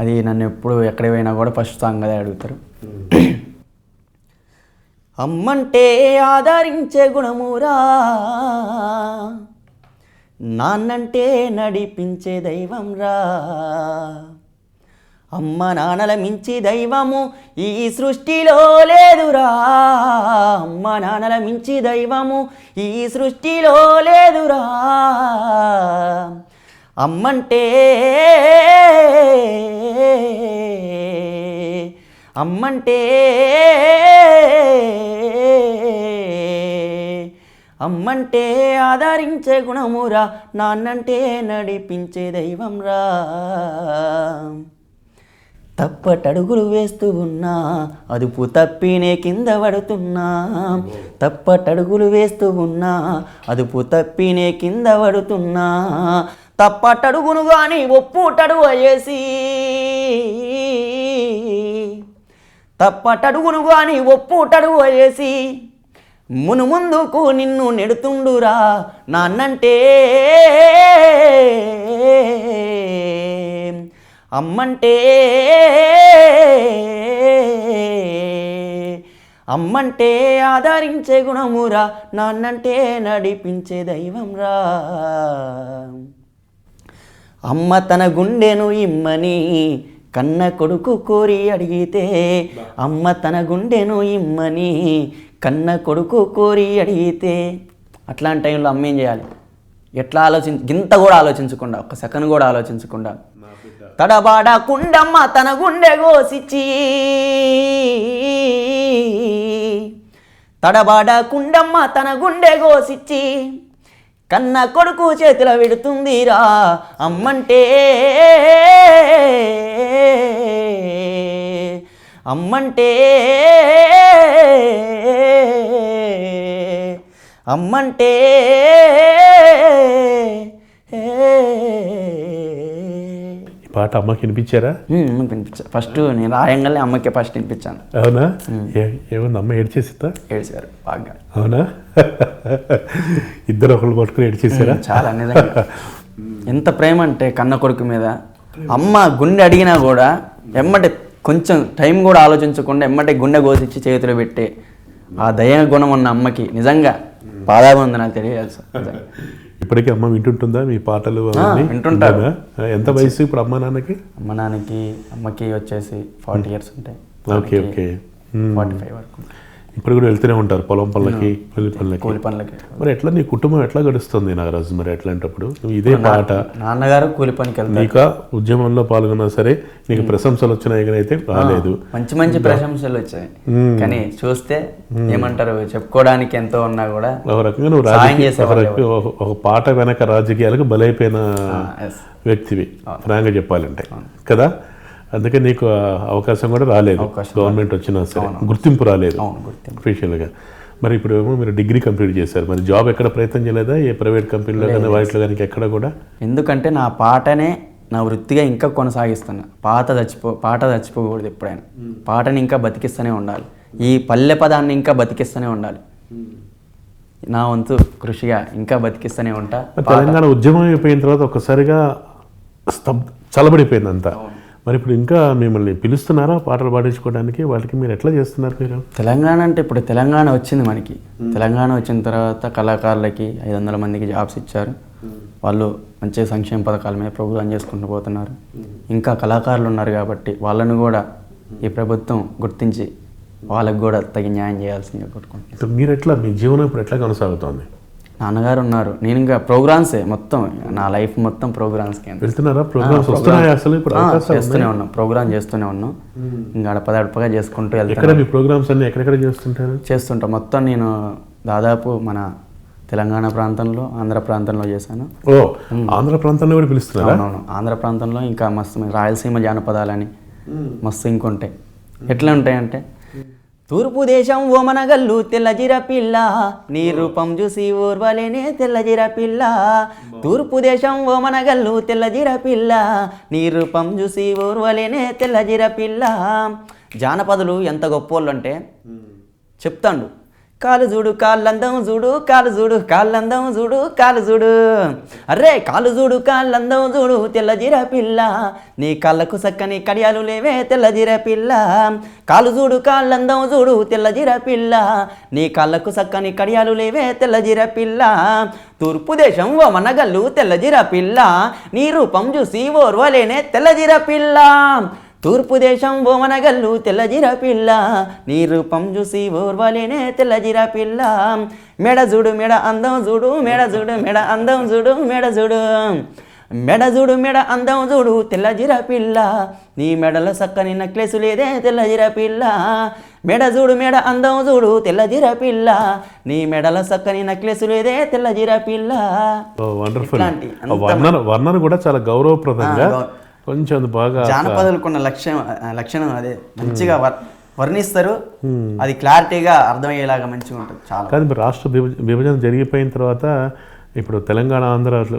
Speaker 2: అది నన్ను ఎప్పుడు ఎక్కడ పోయినా కూడా ఫస్ట్ సాంగ్ అదే అడుగుతారు.
Speaker 3: అమ్మంటే ఆదరించే గుణమురా, నాన్నంటే నడిపించే దైవం రా, అమ్మ నాన్నల మించి దైవము ఈ సృష్టిలో లేదురా, అమ్మ నాన్నల మించి దైవము ఈ సృష్టిలో లేదురా, అమ్మంటే అమ్మంటే ఆదరించే గుణమురా, నాన్నంటే నడిపించే దైవంరా. తప్పటడుగులు వేస్తూ ఉన్నా, అదుపు తప్పినే కింద పడుతున్నా. తప్పటడుగులు వేస్తూ ఉన్నా, అదుపు తప్పినే కింద పడుతున్నా. తప్పటడుగును గాని ఒప్పుటడుగు వేసి, తప్పటడుగును గాని ఒప్పుటడుగు వేసి ముందుకు నిన్ను నెడుతుండురా, నాన్నంటే అమ్మంటే అమ్మంటే ఆదరించే గుణమురా, నాన్నంటే నడిపించే దైవంరా. అమ్మ తన గుండెను ఇమ్మని కన్న కొడుకు కోరి అడిగితే, అమ్మ తన గుండెను ఇమ్మని కన్న కొడుకు కోరి అడిగితే, అట్లాంటి టైంలో అమ్మ ఏం చేయాలి? ఎట్లా గింత కూడా ఆలోచించకుండా, ఒక్క సెకండ్ కూడా ఆలోచించకుండా తడబాడ కుండమ్మ తన గుండె కోసిచ్చి, తడబాడ కుండమ్మ తన గుండె కోసిచ్చి కన్న కొడుకు చేతిలో పెడుతుందిరా, అమ్మంటే అమ్మంటే అమ్మంటే
Speaker 1: ఈ పాట అమ్మకి వినిపించారా?
Speaker 3: అమ్మకి వినిపించాను. ఫస్ట్ నేను రాయంగానే అమ్మకి ఫస్ట్ వినిపించాను.
Speaker 1: అవునా? ఏమన్నా అమ్మ ఏడ్చేసిద్దా?
Speaker 3: ఏడ్చారు బాగా.
Speaker 1: అవునా? ఇద్దరు ఒకళ్ళు పట్టుకుని ఏడ్చేసారా?
Speaker 3: చాలా నిజంగా. ఎంత ప్రేమ అంటే కన్న కొడుకు మీద. అమ్మ గుండె అడిగినా కూడా ఎమ్మటే కొంచెం టైం కూడా ఆలోచించకుండా ఎమ్మటే గుండె కోసిచ్చి చేతిలో పెట్టే ఆ దయ గుణం ఉన్న అమ్మకి నిజంగా పాదాబంధనాలు తెలియాలి సార్.
Speaker 1: ఇప్పటికీ అమ్మ వింటుంటుందా మీ పాటలు?
Speaker 3: వింటుంటారు.
Speaker 1: ఎంత వయసు ఇప్పుడు అమ్మ నాన్నకి?
Speaker 3: అమ్మకి వచ్చేసి 40 years ఉంటాయి.
Speaker 1: Okay okay.
Speaker 3: 45 వరకు.
Speaker 1: ఇప్పుడు కూడా వెళ్తూనే ఉంటారు పొలం పనులకి,
Speaker 3: కూలి పనులకి.
Speaker 1: మరి ఎట్లా నీ కుటుంబం ఎట్లా గడుస్తుంది నాగరాజు? మరి ఎట్లాంటప్పుడు ఇదే పాట,
Speaker 3: నాన్నగారు కూలి పనికి వెళ్తారు.
Speaker 1: నీకు ఉద్యమంలో పాల్గొన్నా సరే నీకు ప్రశంసలు వచ్చినాయి కానీ అయితే రాలేదు.
Speaker 3: మంచి మంచి ప్రశంసలు వచ్చాయి కానీ చూస్తే ఏమంటారు, చెప్పుకోవడానికి ఎంతో ఉన్నా కూడా
Speaker 1: ఒక రకంగా నువ్వు ఒక పాట వెనక రాజకీయాలకు బలైపోయిన వ్యక్తివి ఫ్రాంక్గా చెప్పాలంటే కదా. అందుకే నీకు అవకాశం కూడా రాలేదు, గవర్నమెంట్ వచ్చినా సరే గుర్తింపు రాలేదు అఫీషియల్గా. మరి ఇప్పుడు ఏమో మీరు డిగ్రీ కంప్లీట్ చేశారు, మరి జాబ్ ఎక్కడ ప్రయత్నం చేయలేదా? ఏ ప్రైవేట్ కంపెనీలో కానీ వాటిలో కానీ ఎక్కడ కూడా?
Speaker 3: ఎందుకంటే నా పాటనే నా వృత్తిగా ఇంకా కొనసాగిస్తున్నా. పాట చచ్చిపోకూడదు ఎప్పుడైనా. పాటని ఇంకా బతికిస్తూనే ఉండాలి, ఈ పల్లె పదాన్ని ఇంకా బతికిస్తూనే ఉండాలి. నా వంతు కృషిగా ఇంకా బతికిస్తూనే ఉంటా.
Speaker 1: తెలంగాణ ఉద్యమం అయిపోయిన తర్వాత ఒక్కసారిగా చల్లబడిపోయింది అంతా. మరి ఇప్పుడు ఇంకా మిమ్మల్ని పిలుస్తున్నారా పాటలు పాడించుకోవడానికి? వాటికి మీరు ఎట్లా చేస్తున్నారు మీరు?
Speaker 3: తెలంగాణ అంటే ఇప్పుడు తెలంగాణ వచ్చింది మనకి. తెలంగాణ వచ్చిన తర్వాత కళాకారులకి 500 మందికి జాబ్స్ ఇచ్చారు. వాళ్ళు మంచి సంక్షేమ పథకాల మీద ప్రోగ్రాం చేసుకుంటూ పోతున్నారు. ఇంకా కళాకారులు ఉన్నారు కాబట్టి వాళ్ళను కూడా ఈ ప్రభుత్వం గుర్తించి వాళ్ళకు కూడా తగిన న్యాయం చేయాల్సిందిగా కోరుకుంటున్నాను.
Speaker 1: మీరు ఎట్లా మీ జీవనం ఇప్పుడు ఎట్లా కొనసాగుతోంది?
Speaker 3: నాన్నగారు ఉన్నారు, నేను ఇంకా ప్రోగ్రామ్సే మొత్తం, నా లైఫ్ మొత్తం ప్రోగ్రామ్స్కి
Speaker 1: వెళ్తున్నారా? ప్రోగ్రామ్స్ వస్తున్నాయి అసలు ఇప్పుడు?
Speaker 3: చేస్తూనే ఉన్నాం, ప్రోగ్రామ్ చేస్తూనే ఉన్నాం. ఇంకా అడపదడపగా చేసుకుంటూ
Speaker 1: వెళ్తాను. మీ ప్రోగ్రామ్స్ అన్ని ఎక్కడెక్కడ చేస్తుంటాం?
Speaker 3: మొత్తం నేను దాదాపు మన తెలంగాణ ప్రాంతంలో, ఆంధ్ర ప్రాంతంలో చేశాను.
Speaker 1: ఓ, ఆంధ్ర ప్రాంతంలో కూడా పిలుస్తున్నారు?
Speaker 3: అవునవును, ఆంధ్ర ప్రాంతంలో ఇంకా మస్తు రాయలసీమ జానపదాలని మస్తు ఇంకొంటాయి. ఎట్లా ఉంటాయంటే, తూర్పు దేశం ఓమనగల్లు తెల్లజిర పిల్ల, నీ రూపం చూసి ఓర్వలేనే తెల్లజిర పిల్ల. తూర్పు దేశం ఓమనగల్లు తెల్లజిర పిల్ల, నీ రూపం చూసి ఓర్వలేనే తెల్లజిర పిల్ల. జానపదులు ఎంత గొప్పోళ్ళు అంటే చెప్తాండు. కాలు చూడు కాళ్ళందం చూడు, కాలు చూడు కాళ్ళందం చూడు, కాలు చూడు, అర్రే కాలు చూడు కాళ్ళందం చూడు తెల్లజిర పిల్ల, నీ కాళ్ళకు చక్కని కడియాలు లేవే తెల్లజిర పిల్ల. కాలు చూడు కాళ్ళందం చూడు తెల్లజిర పిల్ల, నీ కాళ్ళకు చక్కని కడియాలు లేవే తెల్లజిర పిల్ల. తూర్పు దేశం ఓమనగల్లు తెల్లజిర పిల్ల, నీ రూపం చూసి ఓర్వలేనే తెల్లజిర పిల్ల. తూర్పు దేశం ఓమనగల్లు తెల్లజిర పిల్ల, నీ రూపం చూసి ఓర్వలేనే తెల్లజిర పిల్ల. మెడ చూడు మెడ అందం చూడు, మెడ చూడు మెడ అందం చూడు, మెడ చూడు, మెడ చూడు మెడ అందం చూడు తెల్లజిర పిల్ల నీ మెడల సక్కని నెక్లెస్ లేదే తెల్లజిర పిల్ల మెడ చూడు మెడ అందం చూడు తెల్లజిర పిల్ల నీ మెడల సక్కని నెక్లెస్ లేదే తెల్లజిర పిల్ల.
Speaker 1: వండర్ఫుల్.
Speaker 3: ఇట్లాంటి
Speaker 1: వర్ణన కూడా చాలా గౌరవప్రదంగా కొంచెం అది బాగా
Speaker 2: జానపదాలకున్న లక్షణం అదే మంచిగా వర్ణిస్తారు. అది క్లారిటీగా అర్థమయ్యేలాగా మంచిగా ఉంటుంది చాలా.
Speaker 1: కానీ మరి రాష్ట్ర విభజన జరిగిపోయిన తర్వాత ఇప్పుడు తెలంగాణ ఆంధ్ర అట్లా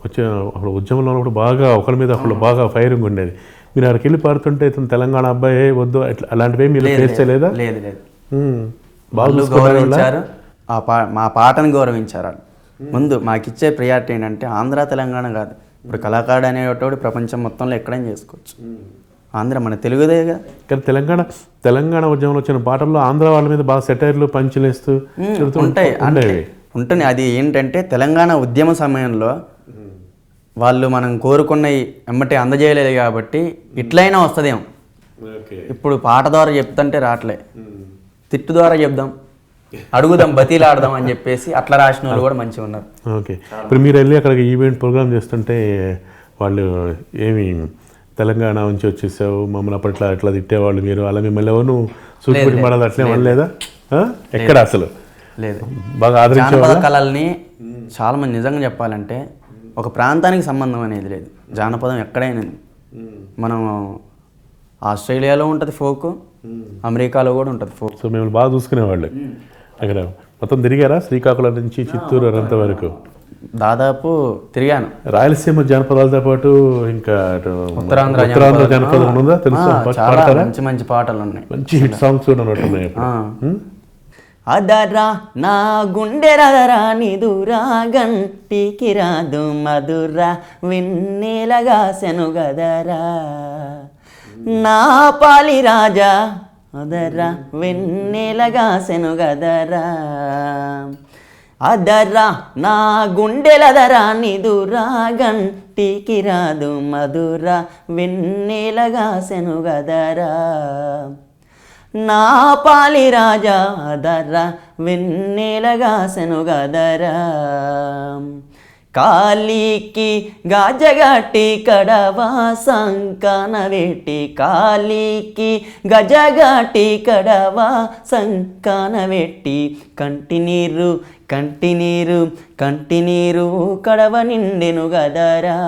Speaker 1: వచ్చే అప్పుడు ఉద్యమంలో ఉన్నప్పుడు బాగా ఒకరి మీద ఒకళ్ళు బాగా ఫైరింగ్ ఉండేది. మీరు అక్కడికి వెళ్ళి పాడుతుంటే ఇతను తెలంగాణ అబ్బాయి వద్దు అట్లా అలాంటివి మీరు ఫేస్ చేయలేదా?
Speaker 2: లేదు లేదు,
Speaker 1: బాగా
Speaker 2: గౌరవించారు. మా పాటను గౌరవించారు. ముందు మాకు ఇచ్చే ప్రియారిటీ ఏంటంటే ఆంధ్ర తెలంగాణ కాదు. ఇప్పుడు కళాకారుడు అనేటోడు ప్రపంచం మొత్తంలో ఎక్కడైనా చేసుకోవచ్చు. ఆంధ్ర మన తెలుగుదేగా.
Speaker 1: కానీ తెలంగాణ ఉద్యమంలో వచ్చిన పాటల్లో ఆంధ్ర వాళ్ళ మీద బాగా సెటైర్లు పంచులేస్తూ
Speaker 2: ఉంటుంది. అది ఏంటంటే తెలంగాణ ఉద్యమ సమయంలో వాళ్ళు మనం కోరుకున్నవి ఎమ్మటే అందజేయలేదు కాబట్టి ఇట్లయినా వస్తుందేమో. ఇప్పుడు పాట ద్వారా చెప్తుంటే రావట్లే, తిట్టు ద్వారా చెప్దాం, అడుగుదాం, బతీలాడదాం అని చెప్పేసి అట్లా రాసిన వాళ్ళు కూడా మంచిగా ఉన్నారు.
Speaker 1: ఓకే. ఇప్పుడు మీరు వెళ్ళి అక్కడికి ఈవెంట్ ప్రోగ్రామ్ చేస్తుంటే వాళ్ళు ఏమి తెలంగాణ నుంచి వచ్చేసావు మమ్మల్ని అప్పట్లో అట్లా తిట్టేవాళ్ళు మీరు, అలా మిమ్మల్ని ఎవరు సూచిపెట్టి పడాలి అట్లే అనలేదా? ఎక్కడ అసలు
Speaker 2: లేదు.
Speaker 1: బాగా ఆదరించే
Speaker 2: కళల్ని చాలా మంది నిజంగా చెప్పాలంటే ఒక ప్రాంతానికి సంబంధం అనేది లేదు. జానపదం ఎక్కడైనా మనం ఆస్ట్రేలియాలో ఉంటుంది ఫోక్, అమెరికాలో కూడా ఉంటుంది ఫోక్.
Speaker 1: సో మిమ్మల్ని బాగా చూసుకునేవాళ్ళు. అక్కడ మొత్తం తిరిగారా? శ్రీకాకుళం నుంచి చిత్తూరు అనంత వరకు
Speaker 2: దాదాపు తిరిగాను.
Speaker 1: రాయలసీమ జానపదాలతో పాటు ఇంకా
Speaker 2: ఉత్తరాంధ్ర
Speaker 1: జానపదం ఉందా? తెలుసు.
Speaker 2: మంచి మంచి పాటలు ఉన్నాయి,
Speaker 1: మంచి హిట్ సాంగ్స్ కూడా ఉన్నట్టున్నాయి.
Speaker 3: అదరా నా గుండెరదరా నిదురా గంటికి రాదు మధురా విన్నెలగా సెనుగదరా నా పాలి రాజా అదరా వెన్నెలగా సెనుగదరా అదరా నా గుండెలదరా నిదురా గంటికి రాదు మధురా వెన్నెలగా సెనుగదరా నా పాలి రాజా అదరా వెన్నెలగా సెనుగదరా కాలికి గజగట్టి కడవా సంకన వెట్టి కాలికి గజగట్టి కడవా సంకన వెట్టి కంటి నీరు కంటి నీరు కంటి నీరు కడవ నిండెను గదరా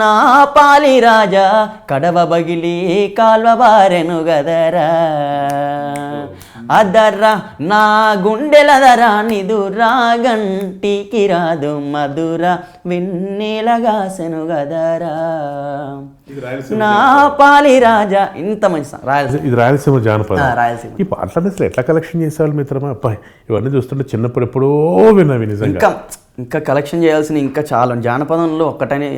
Speaker 3: నా పాలి రాజా కడవ బగిలి కాల్వ బారెను గదరా అదరా నా గుండెలదరా నిదురా గంటికి రాదు మధుర వెన్నెలగా సెను గదరా నా పాలి రాజా. ఇంత మంచి రాయలసీమ.
Speaker 1: ఇది రాయలసీమ జానపదం.
Speaker 3: రాయలసీమ.
Speaker 1: ఈ పాటలు అసలు ఎట్లా కలెక్షన్ చేసేవాళ్ళు మిత్రమా? అబ్బాయి ఇవన్నీ చూస్తుంటే చిన్నప్పుడు ఎప్పుడో విన్నవి నిజంగా.
Speaker 2: ఇంకా కలెక్షన్ చేయాల్సిన ఇంకా చాలా జానపదంలో ఒక్కటనే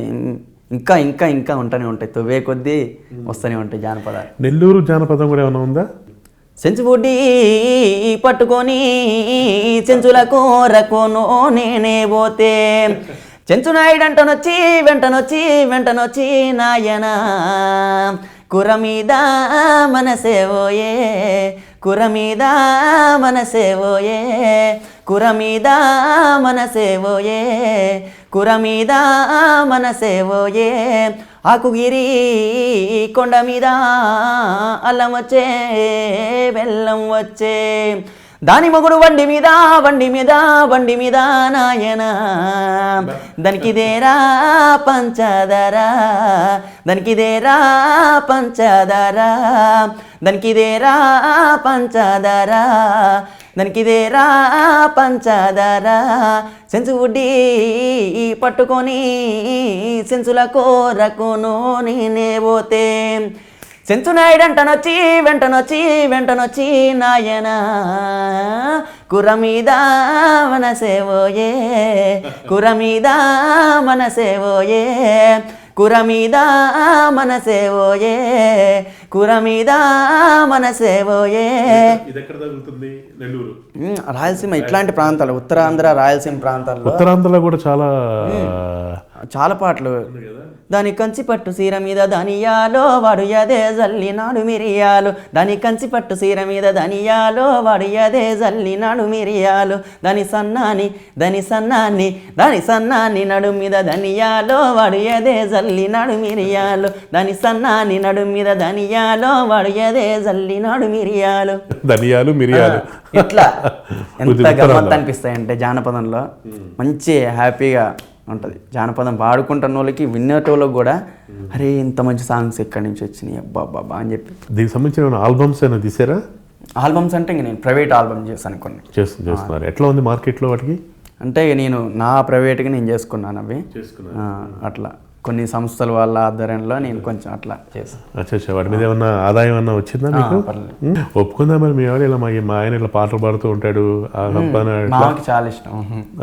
Speaker 2: ఇంకా ఇంకా ఇంకా ఉంటూనే ఉంటాయి. తవ్వే కొద్దీ వస్తూనే ఉంటాయి జానపదాలు.
Speaker 1: నెల్లూరు జానపదం కూడా ఏమైనా ఉందా?
Speaker 3: సెంచుబుడ్డి పట్టుకొని చెంచుల కోరకోనో నేనే పోతే చెంచునాయుడంటనొచ్చి వెంటనొచ్చి నాయన కుర మీద మనసేవోయే కుర మీద మనసేవోయే కుర మీద మనసేవోయే కుర మీద మనసేవోయే ఆకుగిరి కొండ మీద అల్లం వచ్చే బెల్లం వచ్చే దాని మొగుడు బండి మీద నాయన దానికిదేరా పంచదారా దానికిదేరా పంచదారా దానికిదేరా పంచదారా దానికిదేరా పంచదారా సెంచుబుడ్డి పట్టుకొని సెంచుల కోరకును నేనే పోతే చెంచునాయుడంటనొచ్చి వెంటనొచ్చి నాయన కుర మీద మనసేవోయే కుర మీద మనసేవోయే కుర మీద మనసేవోయే కుర మీద మనసేవోయే.
Speaker 2: రాయలసీమ ఇట్లాంటి ప్రాంతాలు ఉత్తరాంధ్ర రాయలసీమ ప్రాంతాల్లో
Speaker 1: ఉత్తరాంధ్రలో కూడా చాలా
Speaker 3: చాలా పాటలు. దాని కంచి పట్టు సీర మీద ధనియాలో వాడు యదే జల్లినాడు మిరియాలు, దాని కంచి పట్టు సీర మీద ధనియాలో వాడు యదే జల్లినాడు మిరియాలు, దాని సన్నాని నడు మీద ధనియాలో వాడు యదే జల్లినాడు మిరియాలు, దాని సన్నాని నడు మీద ధనియాలో వాడు యదే జల్లినాడు మిరియాలు.
Speaker 1: ధనియాలు మిరియాలు
Speaker 3: ఇట్లా ఎంత గమ్మత్ అనిపిస్తాయంటే జానపదంలో మంచి హ్యాపీగా ఉంటుంది. జానపదం పాడుకుంటున్న వాళ్ళకి వినేటోళ్ళకి కూడా అరే ఇంత మంచి సాంగ్స్ ఎక్కడి నుంచి వచ్చినాయి అబ్బా అబ్బా అని చెప్పి.
Speaker 1: దీనికి సంబంధించిన ఆల్బమ్స్ అయినా తీసారా?
Speaker 3: ఆల్బమ్స్ అంటే ఇంక నేను ప్రైవేట్ ఆల్బమ్ చేశాను కొన్ని.
Speaker 1: చేస్తున్నారు. ఎట్లా ఉంది మార్కెట్లో వాటికి?
Speaker 3: అంటే నేను నా ప్రైవేట్గా నేను చేసుకున్నాను అవి. అట్లా కొన్ని సంస్థల వాళ్ళ ఆధ్వర్యంలో నేను కొంచెం అట్లా చేశాను.
Speaker 1: అచ్చా, వాటి మీద ఏమన్నా ఆదాయం అన్నా వచ్చిందా మీకు? ఒప్పుకుందా మరి మీ వాడు ఇలా మా ఆయన ఇలా పాటలు పాడుతూ ఉంటాడు
Speaker 3: నాకు చాలా ఇష్టం.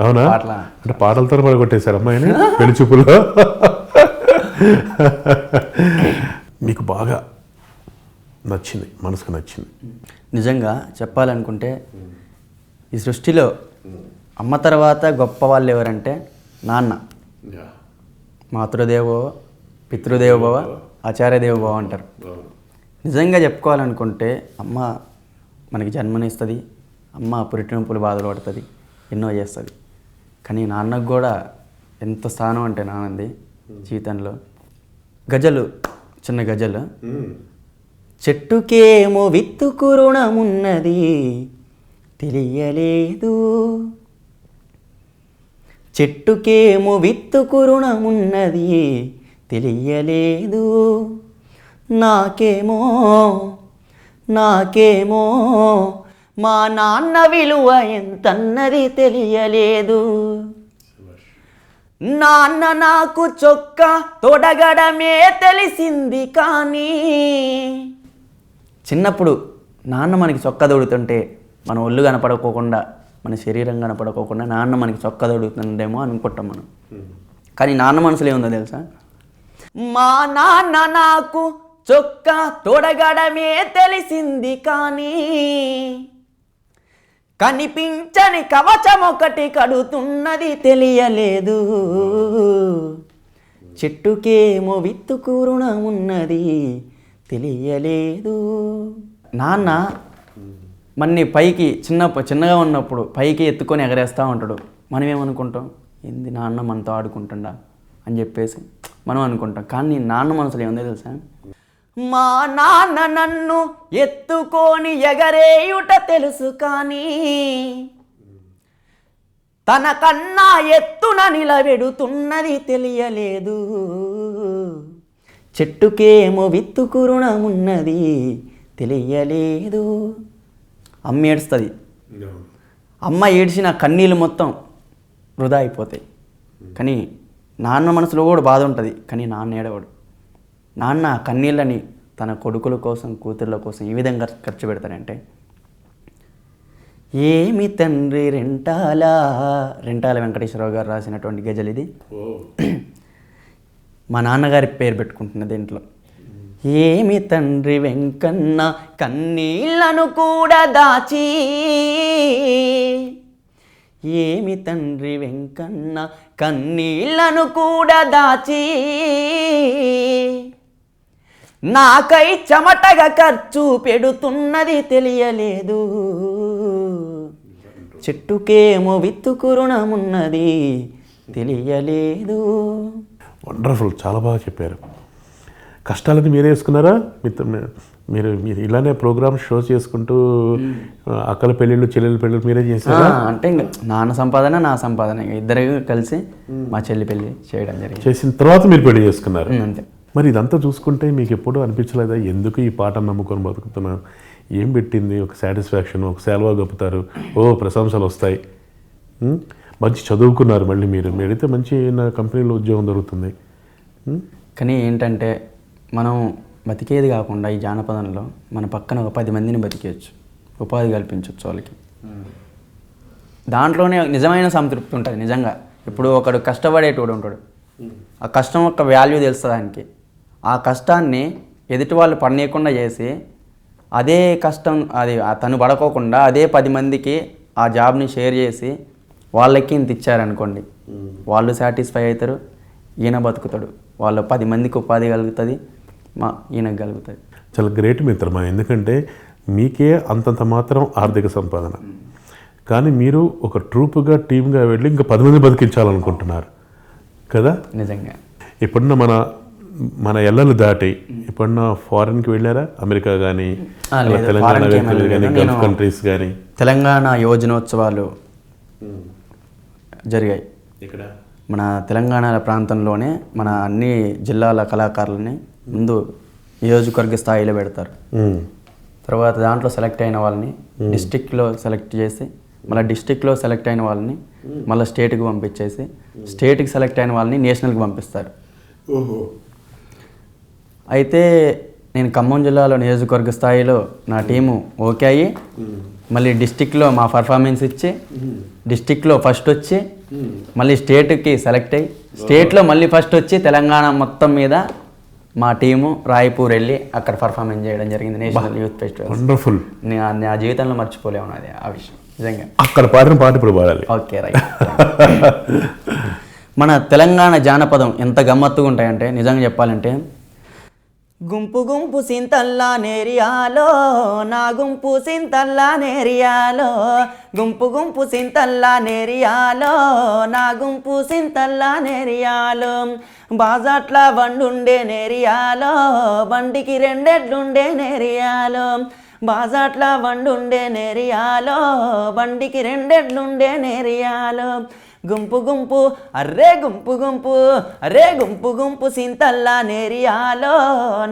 Speaker 1: అవునా? అంటే పాటలతో పడగొట్టేశారు అమ్మాయిని పెళ్లి చూపులో. మీకు బాగా నచ్చింది, మనసుకు నచ్చింది?
Speaker 3: నిజంగా చెప్పాలనుకుంటే ఈ సృష్టిలో అమ్మ తర్వాత గొప్ప వాళ్ళు ఎవరంటే నాన్న. మాతృదేవో పితృదేవోభవ ఆచార్యదేవోభవ అంటారు. నిజంగా చెప్పుకోవాలనుకుంటే అమ్మ మనకి జన్మనిస్తుంది, అమ్మ పురిటినొప్పులు బాధలు పడుతుంది, ఎన్నో చేస్తుంది. కానీ నాన్నకు కూడా ఎంత స్థానం అంటే నాన్నది జీవితంలో. గజలు, చిన్న గజలు. చెట్టుకేమో విత్తుకు రుణమున్నది తెలియలేదు, చెట్టుకేమో విత్తుకు రుణమున్నది తెలియలేదు, నాకేమో మా నాన్న విలువ ఎంతన్నది తెలియలేదు, నాన్న నాకు చొక్కా తొడగడమే తెలిసింది. కానీ చిన్నప్పుడు నాన్న మనకి చొక్కా తొడుగుతుంటే మన ఒళ్ళు కనపడకోకుండా, మన శరీరం కనపడకోకుండా నాన్న మనకి చొక్కా తొడుగుతుండేమో అనుకుంటాం మనం. కానీ నాన్న మనసులో ఏముందో తెలుసా? మా నాన్న నాకు చొక్కా తొడగడమే తెలిసింది, కానీ కనిపించని కవచం ఒకటి కడుతున్నది తెలియలేదు, చెట్టుకేమో విత్తుకు రుణమున్నది తెలియలేదు. నాన్న మన్ని పైకి చిన్నగా ఉన్నప్పుడు పైకి ఎత్తుకొని ఎగరేస్తూ ఉంటాడు. మనం ఏమనుకుంటాం, ఏంది నాన్న మనతో ఆడుకుంటుండా అని చెప్పేసి మనం అనుకుంటాం. కానీ నాన్న మనసులో ఏముందో తెలుసా? మా నాన్న నన్ను ఎత్తుకొని ఎగరేయుట తెలుసు, కానీ తనకన్నా ఎత్తున నిలబెడుతున్నది తెలియలేదు, చెట్టుకేమో విత్తుకు రుణమున్నది తెలియలేదు. అమ్మ ఏడుస్తుంది. అమ్మ ఏడ్చిన కన్నీళ్ళు మొత్తం వృధా అయిపోతాయి. కానీ నాన్న మనసులో కూడా బాధ ఉంటుంది, కానీ నాన్న ఏడవాడు. నాన్న కన్నీళ్ళని తన కొడుకుల కోసం, కూతుర్ల కోసం ఈ విధంగా ఖర్చు పెడతాడంటే, ఏమి తండ్రి రెంటాల వెంకటేశ్వరరావు గారు రాసినటువంటి గజల్ ఇది. మా నాన్నగారి పేరు పెట్టుకుంటున్న దీంట్లో. ఏమి తండ్రి వెంకన్న కన్నీళ్లను కూడా దాచి, ఏమి తండ్రి వెంకన్న కన్నీళ్లను కూడా దాచి, నాకై చెమటగా ఖర్చు పెడుతున్నది తెలియలేదు, చెట్టుకేమో విత్తుకు రుణమున్నది తెలియలేదు.
Speaker 1: వండర్ఫుల్, చాలా బాగా చెప్పారు. కష్టాలన్నీ మీరే వేసుకున్నారా? మీరు ఇలానే ప్రోగ్రామ్ షో చేసుకుంటూ అక్కల పెళ్ళిళ్ళు, చెల్లెళ్ళ పెళ్ళిళ్ళు మీరే చేశారా?
Speaker 3: అంటే నాన్న సంపాదన, నా సంపాదన ఇద్దరు కలిసి మా చెల్లి పెళ్ళి చేయడం జరిగింది.
Speaker 1: చేసిన తర్వాత మీరు పెళ్లి చేసుకున్నారు.
Speaker 3: అంతే.
Speaker 1: మరి ఇదంతా చూసుకుంటే మీకు ఎప్పుడూ అనిపించలేదా, ఎందుకు ఈ పాటను నమ్ముకొని బతుకుతున్నాను, ఏం పెట్టింది, ఒక సాటిస్ఫాక్షన్, ఒక సేల్వా గొప్పుతారు, ప్రశంసలు వస్తాయి, మంచి చదువుకున్నారు, మళ్ళీ మీరైతే మంచి నా కంపెనీలో ఉద్యోగం దొరుకుతుంది.
Speaker 3: కానీ ఏంటంటే మనం బతికేది కాకుండా ఈ జానపదంలో మన పక్కన ఒక 10 మందిని బతికేయచ్చు, ఉపాధి కల్పించవచ్చు వాళ్ళకి. దాంట్లోనే నిజమైన సంతృప్తి ఉంటుంది. నిజంగా ఇప్పుడు ఒకడు కష్టపడేటోడు ఉంటాడు, ఆ కష్టం యొక్క వాల్యూ తెలుస్తుంది ఆయనకి. ఆ కష్టాన్ని ఎదుటి వాళ్ళు పడనీయకుండా చేసి అదే కష్టం తను పడుకోకుండా అదే 10 మందికి ఆ జాబ్ని షేర్ చేసి వాళ్ళకి ఇంత ఇచ్చారనుకోండి, వాళ్ళు సాటిస్ఫై అవుతారు,
Speaker 2: ఈయన బతుకుతాడు, వాళ్ళ 10 మందికి ఉపాధి కలుగుతుంది, ఈయనకు కలుగుతుంది.
Speaker 1: చాలా గ్రేట్ మిత్రమా, ఎందుకంటే మీకే అంతంత మాత్రం ఆర్థిక సంపాదన, కానీ మీరు ఒక ట్రూప్గా టీమ్గా వెళ్ళి ఇంకా 10 మంది బతికించాలనుకుంటున్నారు కదా.
Speaker 2: నిజంగా
Speaker 1: ఇప్పుడున్న మన ఎల్లలు దాటి ఇప్పుడున్న ఫారెన్కి వెళ్ళారా? అమెరికా కానీ తెలంగాణ కానీ గల్ఫ్ కంట్రీస్ కానీ?
Speaker 2: తెలంగాణ యువజనోత్సవాలు జరిగాయి
Speaker 1: ఇక్కడ
Speaker 2: మన తెలంగాణ ప్రాంతంలోనే. మన అన్ని జిల్లాల కళాకారులని ముందు నియోజకవర్గ స్థాయిలో పెడతారు. తర్వాత దాంట్లో సెలెక్ట్ అయిన వాళ్ళని డిస్టిక్లో సెలెక్ట్ చేసి, మళ్ళీ డిస్టిక్లో సెలెక్ట్ అయిన వాళ్ళని మళ్ళీ స్టేట్కి పంపించేసి, స్టేట్కి సెలెక్ట్ అయిన వాళ్ళని నేషనల్కి పంపిస్తారు. అయితే నేను ఖమ్మం జిల్లాలో నియోజకవర్గ స్థాయిలో నా టీము ఓకే అయ్యి, మళ్ళీ డిస్టిక్లో మా పర్ఫార్మెన్స్ ఇచ్చి, డిస్టిక్లో ఫస్ట్ వచ్చి, మళ్ళీ స్టేట్కి సెలెక్ట్ అయ్యి, స్టేట్లో మళ్ళీ ఫస్ట్ వచ్చి, తెలంగాణ మొత్తం మీద మా టీము రాయపూర్ వెళ్ళి అక్కడ పర్ఫార్మెన్స్ చేయడం జరిగింది నేషనల్ యూత్ ఫెస్టివల్.
Speaker 1: వండర్ఫుల్.
Speaker 2: నా జీవితంలో మర్చిపోలేము అది ఆ విషయం నిజంగా.
Speaker 1: అక్కడ పాడిన పాట ఇప్పుడు పాడాలి.
Speaker 2: Okay right. మన తెలంగాణ జానపదం ఎంత గమ్మత్తుగా ఉంటాయంటే నిజంగా చెప్పాలంటే,
Speaker 3: గుంపు గుంపు సింతల్లా నేరియాలో నా గుంపు సింతల్లా నేరియాలో, గుంపు గుంపు సింతల్లా నేరియాలో నా గుంపు సింతల్లా నేరియాలో, బాజాట్ల బండుండే నేరియాలో బండికి 2 ఎడ్లుండే నేరియాలో, బాజాట్ల బండుండే నేరియాలో బండికి 2 ఎడ్లుండే నేరియాలో, గుంపు గుంపు అర్రే గుంపు గుంపు అర్రే గుంపు గుంపు సింతల్లా నేరియాలో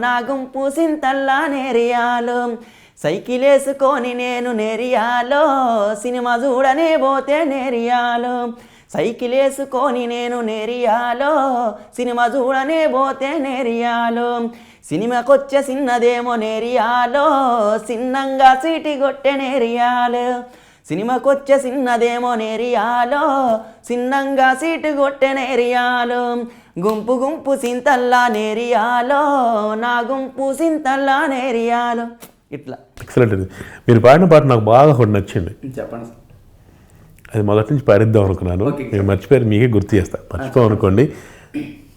Speaker 3: నా గుంపు సింతల్లా నేరియాలో, సైకిల్ వేసుకొని నేను నేరియాలో సినిమా చూడనే పోతే నేరియాలో, సైకిల్ వేసుకొని నేను నేరియాలో సినిమా చూడనే పోతే నేరియాలో, సినిమాకొచ్చే చిన్నదేమో నేరియాలో చిన్నంగా సీటి కొట్టే నేరియాలో, సినిమాకొచ్చే చిన్నదేమో నేరియాలో చిన్నంగా సీటు కొట్టే నేరియాలో, గుంపు గుంపు సింతల్లా నేరియాలో నా గుంపు సింతల్లా నేరియాలో. ఇట్లా
Speaker 1: ఎక్సలెంట్. మీరు పాడిన పాట నాకు బాగా ఒకటి నచ్చింది.
Speaker 2: చెప్పండి.
Speaker 1: అది మొదటి నుంచి పాడిద్దాం అనుకున్నాను, మీరు మర్చిపోయారు, మీకే గుర్తు చేస్తా. మర్చిపోయాం అనుకోండి.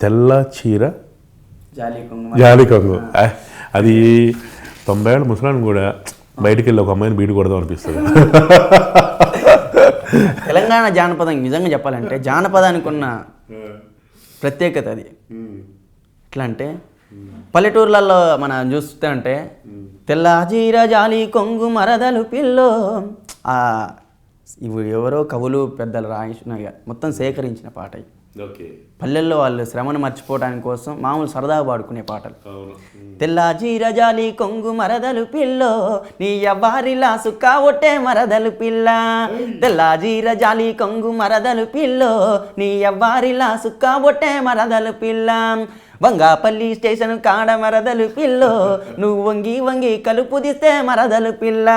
Speaker 1: తెల్ల చీర జాలి కొంగు. అది 90 ఏళ్ళ ముసలాన్ని కూడా బయటికి వెళ్ళి ఒక అమ్మాయిని బీడు కొడదాం అనిపిస్తుంది.
Speaker 2: తెలంగాణ జానపదం నిజంగా చెప్పాలంటే జానపదానికి ఉన్న ప్రత్యేకత అది. ఎట్లా అంటే పల్లెటూర్లలో మనం చూస్తే అంటే
Speaker 3: తెల్లాజీర జాలి కొంగు మరదలు పిల్లో,
Speaker 2: ఇవి ఎవరో కవులు పెద్దలు రాయించిన మొత్తం సేకరించిన పాట.
Speaker 1: ఓకే.
Speaker 2: పల్లెల్లో వాళ్ళు శ్రమను మర్చిపోవడానికి కోసం మామూలు సరదాగా పాడుకునే పాటలు.
Speaker 3: తెల్లాజీర జాలి కొంగు మరదలు పిల్లో నీ ఎవ్వారిలా సుక్క ఒట్టే మరదలు పిల్ల, తెల్లాజీర జాలి కొంగు మరదలు పిల్లో నీ ఎవ్వారిలా సుక్క ఒట్టే మరదలు పిల్ల, వంగాపల్లి స్టేషన్ కాడ మరదలు పిల్లో నువ్వు వంగి వంగి కలుపు తీస్తే మరదలు పిల్ల,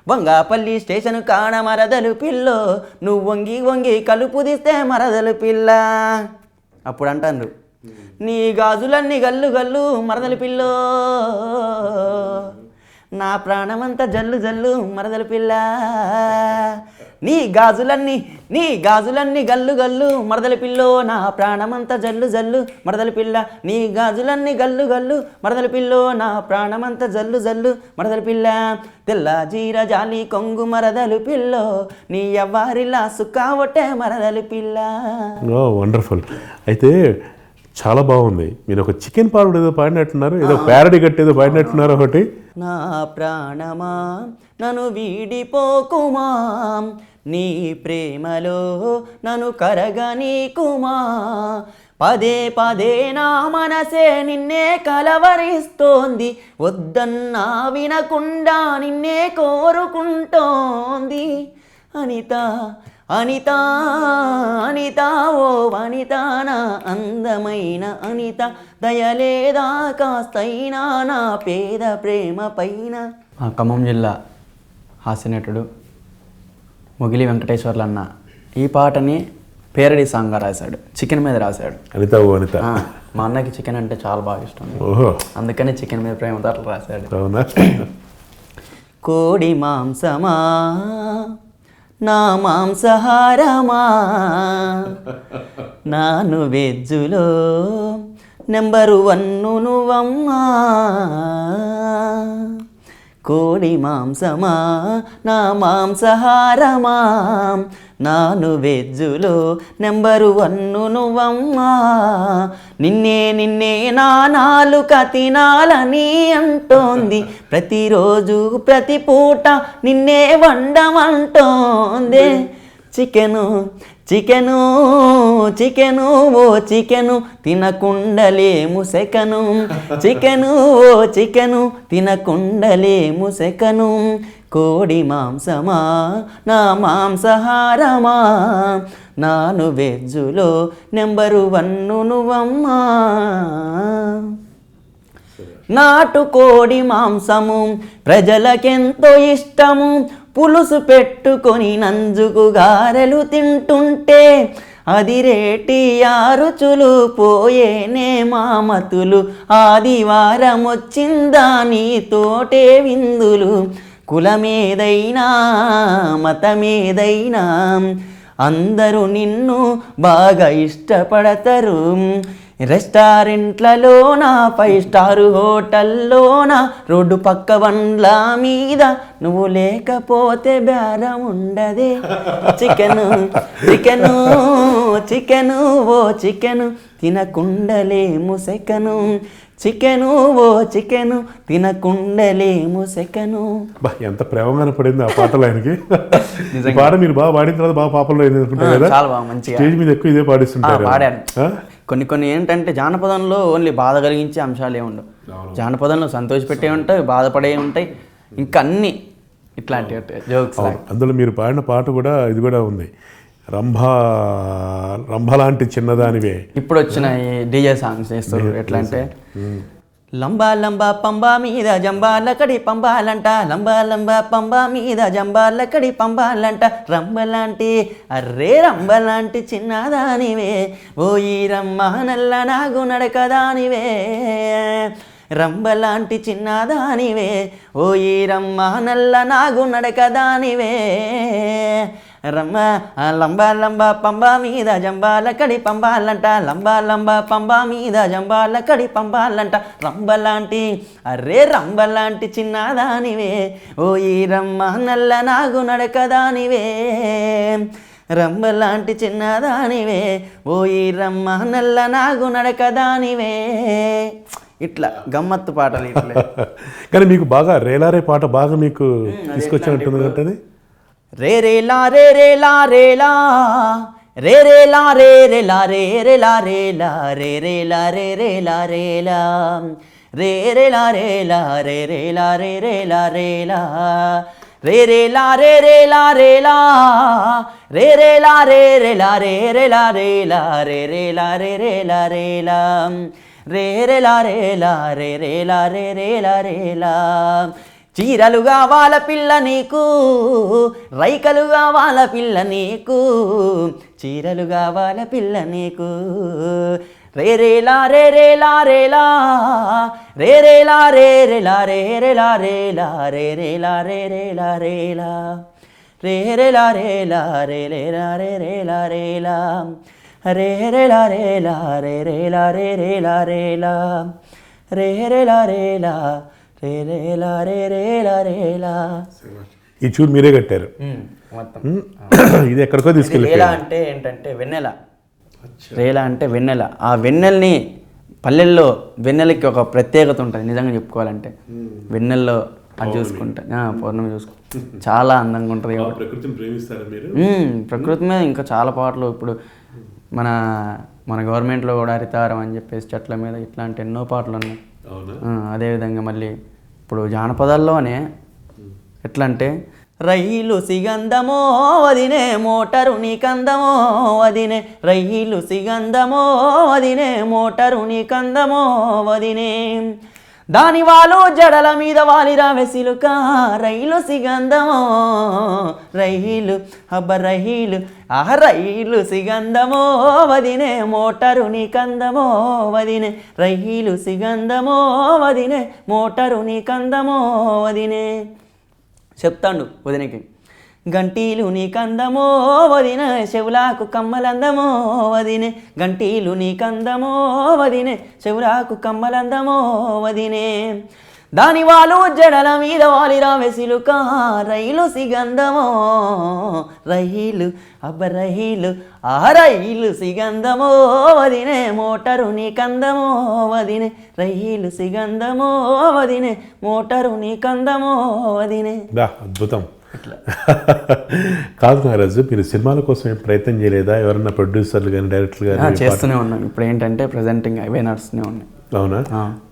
Speaker 3: వంగాపల్లి స్టేషన్ కాడ మరదలు పిల్లో నువ్వు వంగి వంగి కలుపు తీస్తే మరదలు పిల్ల. అప్పుడు అంటారు, నీ గాజులన్నీ గల్లు గల్లు మరదలు పిల్లో, నా ప్రాణమంతా జల్లు జల్లు మరదలు పిల్ల, నీ గాజులన్నీ గల్లు గల్లు మరదల పిల్లో, నా ప్రాణమంతా జల్లు జల్లు మరదల పిల్ల, నీ గాజులన్నీ గల్లు గల్లు మరదల పిల్లో, నా ప్రాణమంతా జల్లు జల్లు మరదల పిల్ల, తెల్ల జీర జాలి కొంగు మరదలు పిల్లో నీ ఎవ్వారిలా సుక్కా ఒట్టే మరదలు పిల్ల.
Speaker 1: వండర్ఫుల్. అయితే చాలా బాగుంది. మీరు ఒక చికెన్ పాడు ఏదో పాడినట్టున్నారు, ఏదో ప్యారడీ కట్టి ఏదో పాడినట్టున్నారు ఒకటి.
Speaker 3: నా ప్రాణమా నన్ను వీడిపోకుమా, నీ ప్రేమలో నన్ను కరగనీకుమా, పదే పదే నా మనసే నిన్నే కలవరిస్తోంది, వద్దన్నా వినకుండా నిన్నే కోరుకుంటోంది, అనిత అనిత అనిత ఓ వనిత నా అందమైన అనిత, దయలేదా కాస్తైనా నా పేద ప్రేమ పైన.
Speaker 2: ఖమ్మం జిల్లా హాస్యనటుడు మొగిలి వెంకటేశ్వర్లు అన్న ఈ పాటని పేరడీ సాంగ్గా రాశాడు, చికెన్ మీద రాశాడు.
Speaker 1: అనిత ఓ అనిత.
Speaker 2: మా అన్నకి చికెన్ అంటే చాలా బాగా ఇష్టం, అందుకని చికెన్ మీద ప్రేమతో అట్లా రాశాడు.
Speaker 1: అవునా?
Speaker 3: కోడి మాంసమా నా మాంసాహారమా నాను వెజ్జులో నెంబరు 1 నువ్వమ్మా కోడి మాంసమా నా మాంసాహారమా నాను వెజ్జులో నెంబరు 1 నువ్వమ్మా నిన్నే నా నాలుక తినాలని అంటోంది ప్రతిరోజు ప్రతి పూట నిన్నే వండమంటోంది చికెను చికెను చికెను ఓ చికెను తినకుండలేము సెకను చికెను ఓ చికెను తినకుండలేము సెకను కోడి మాంసమా నా మాంసాహారమా నాను వెజ్జులో నెంబరు 1 నువ్వమ్మా నాటుకోడి మాంసము ప్రజలకెంతో ఇష్టము పులుసు పెట్టుకొని నంజుకు గారెలు తింటుంటే అది రేటి రుచులు పోయేనే మామతులు ఆదివారం వచ్చిందా నీతోటే విందులు కులమేదైనా మతమేదైనా అందరూ నిన్ను బాగా ఇష్టపడతారు రెస్టారెంట్లలోన 5 స్టార్ హోటల్లోన రోడ్డు పక్క బండ్ల మీద నువ్వు లేకపోతే బేరం ఉండదే చికెను చికెను చికెను ఓ చికెను తినకుండలేము సెకను చికెను ఓ చికెను తినకుండలేము సెకను.
Speaker 1: ఎంత ప్రేమగానే పడింది ఆ పాటలు ఆయనకి. ఈ పాట మీరు బాగా పాడిన తర్వాత బాగా పాపంలో అనుకుంటారు కదా,
Speaker 3: చాలా బాగా మంచిగా
Speaker 1: స్టేజ్ మీద ఎక్కువ ఇదే పాడిస్తుంటారు.
Speaker 3: పాడాను. కొన్ని ఏంటంటే జానపదంలో ఓన్లీ బాధ కలిగించే అంశాలే ఉండవు, జానపదంలో సంతోషపెట్టే ఉంటాయి, బాధపడే ఉంటాయి, ఇంకా అన్ని ఇట్లాంటి జోక్స్.
Speaker 1: అందులో మీరు పాడిన పాట కూడా ఇది కూడా ఉంది, రంభ లాంటి చిన్నదానివే.
Speaker 2: ఇప్పుడు వచ్చిన ఈ డీజే సాంగ్స్ చేస్తారు ఎట్లా అంటే
Speaker 3: లంబా లంబా పంబా మీద జంబాలకడి పంబాలంట, లంబా లంబా పంబా మీద జంబాలకడి పంబాలంట, రంబలాంటి అర్రే రంబలాంటి చిన్నదానివే ఓ ఈ రమ్మ నల్ల నాగు నడకదానివే, రంబలాంటి చిన్నదానివే ఓ ఈ రమ్మ నల్ల నాగు నడకదానివే, రమ్మ లంబా లంబా పంబా మీద జంబాలకడి పంబాలంట, లంబా లంబా పంబా మీద జంబాలకడి పంబాలంట, రంబలాంటి అర్రే రంబలాంటి చిన్నదానివే ఓ ఈ రమ్మ నల్ల నాగు నడకదానివే, రంబలాంటి చిన్నదానివే ఓ ఈ రమ్మ నల్ల నాగు నడకదానివే. ఇట్లా గమ్మత్తు పాటలు ఇట్లా.
Speaker 1: కానీ మీకు బాగా రేలారే పాట బాగా మీకు తీసుకొచ్చినట్టుంది అంటే
Speaker 3: రే రే లా రే రే లా రే లా రే రే లా రే రే లా రే రే లా రే లా రే రే లా రే రే లా రే లా రే రే లా రే లా రే రే లా రే రే లా రే లా రే రే లా రే రే లా రే లా రే రే లా రే రే లా రే రే లా రే లా రే రే లా రే రే లా రే లా రే రే లా రే లా రే రే లా రే రే లా రే లా. చీరలు కావాల పిల్ల నీకు, రైకలు కావాల పిల్ల నీకు, చీరలు కావాల పిల్ల నీకు, రే రే లా రే రే లా రే లా రే రే లా రే రే లా రే రే లా రే లా రే రే లా రే రే లా రే లా రే రే లా రే లా రే రే లా రే రే లా రే లా రే రే లా రే లా రే రే లా రే రే లా రే లా రే రే లా రే లా రే రే లా రే రే లా రే లా.
Speaker 1: ఈ చూడు మీరే కట్టారు
Speaker 2: మొత్తం.
Speaker 1: ఇది ఎక్కడికో తీసుకెళ్ళి.
Speaker 3: రేలా అంటే ఏంటంటే వెన్నెల, రేలా అంటే వెన్నెల. ఆ వెన్నెల్ని పల్లెల్లో వెన్నెలకి ఒక ప్రత్యేకత ఉంటుంది నిజంగా చెప్పుకోవాలంటే. వెన్నెల్లో అది చూసుకుంటే పౌర్ణమి చూసుకుంటే చాలా అందంగా ఉంటుంది.
Speaker 1: ప్రకృతిని ప్రేమిస్తారా మీరు?
Speaker 3: ప్రకృతి మీద ఇంకా చాలా పాటలు ఇప్పుడు మన గవర్నమెంట్లో కూడా హరితారం అని చెప్పేసి చెట్ల మీద ఇట్లాంటి ఎన్నో పాటలు ఉన్నాయి. అదేవిధంగా మళ్ళీ ఇప్పుడు జానపదాల్లోనే ఎట్లా అంటే రైలు సిగంధమో వదినే మోటరు నీకందమో వదినే, రైలు సిగంధమో వదినే మోటరు నీకందమో వదినే, దాని వాలు జడల మీద వాలిరా వెసిలుక, రైలు సిగంధమో రైలు హబ్బ రైలు రైలు సిగంధమో వదినే మోటరు నీకందమో వదినే, రైలు సిగంధమో వదినే మోటరు నీకందమో వదినే. చెప్తాడు వదినకి గంటీలు నీ కందమో వదిన చెవులాకు కమ్మలందమో వదినే గంటీలు నీ కందమో వదినే చెవులాకు కమ్మలందమో వదినే దాని వాళ్ళు జడల మీద వాలిరా వెసిలుక రైలు సిగంధమో రైలు అబ్బ రైలు ఆ రైలు సిగంధమో వదినే మోటరు నీ కందమో వదినే రైలు సిగంధమో వదినే మోటరు నీ కందమో వదినే.
Speaker 1: అద్భుతం. కాదు నాగరాజు, మీరు సినిమాల కోసం ఏం ప్రయత్నం చేయలేదా? ఎవరన్నా ప్రొడ్యూసర్లు కానీ డైరెక్టర్లు కానీ?
Speaker 2: చేస్తూనే ఉన్నాం. ఇప్పుడు ఏంటంటే ప్రెజెంటింగ్ అవే నడుస్తూనే ఉన్నాయి.
Speaker 1: అవునా?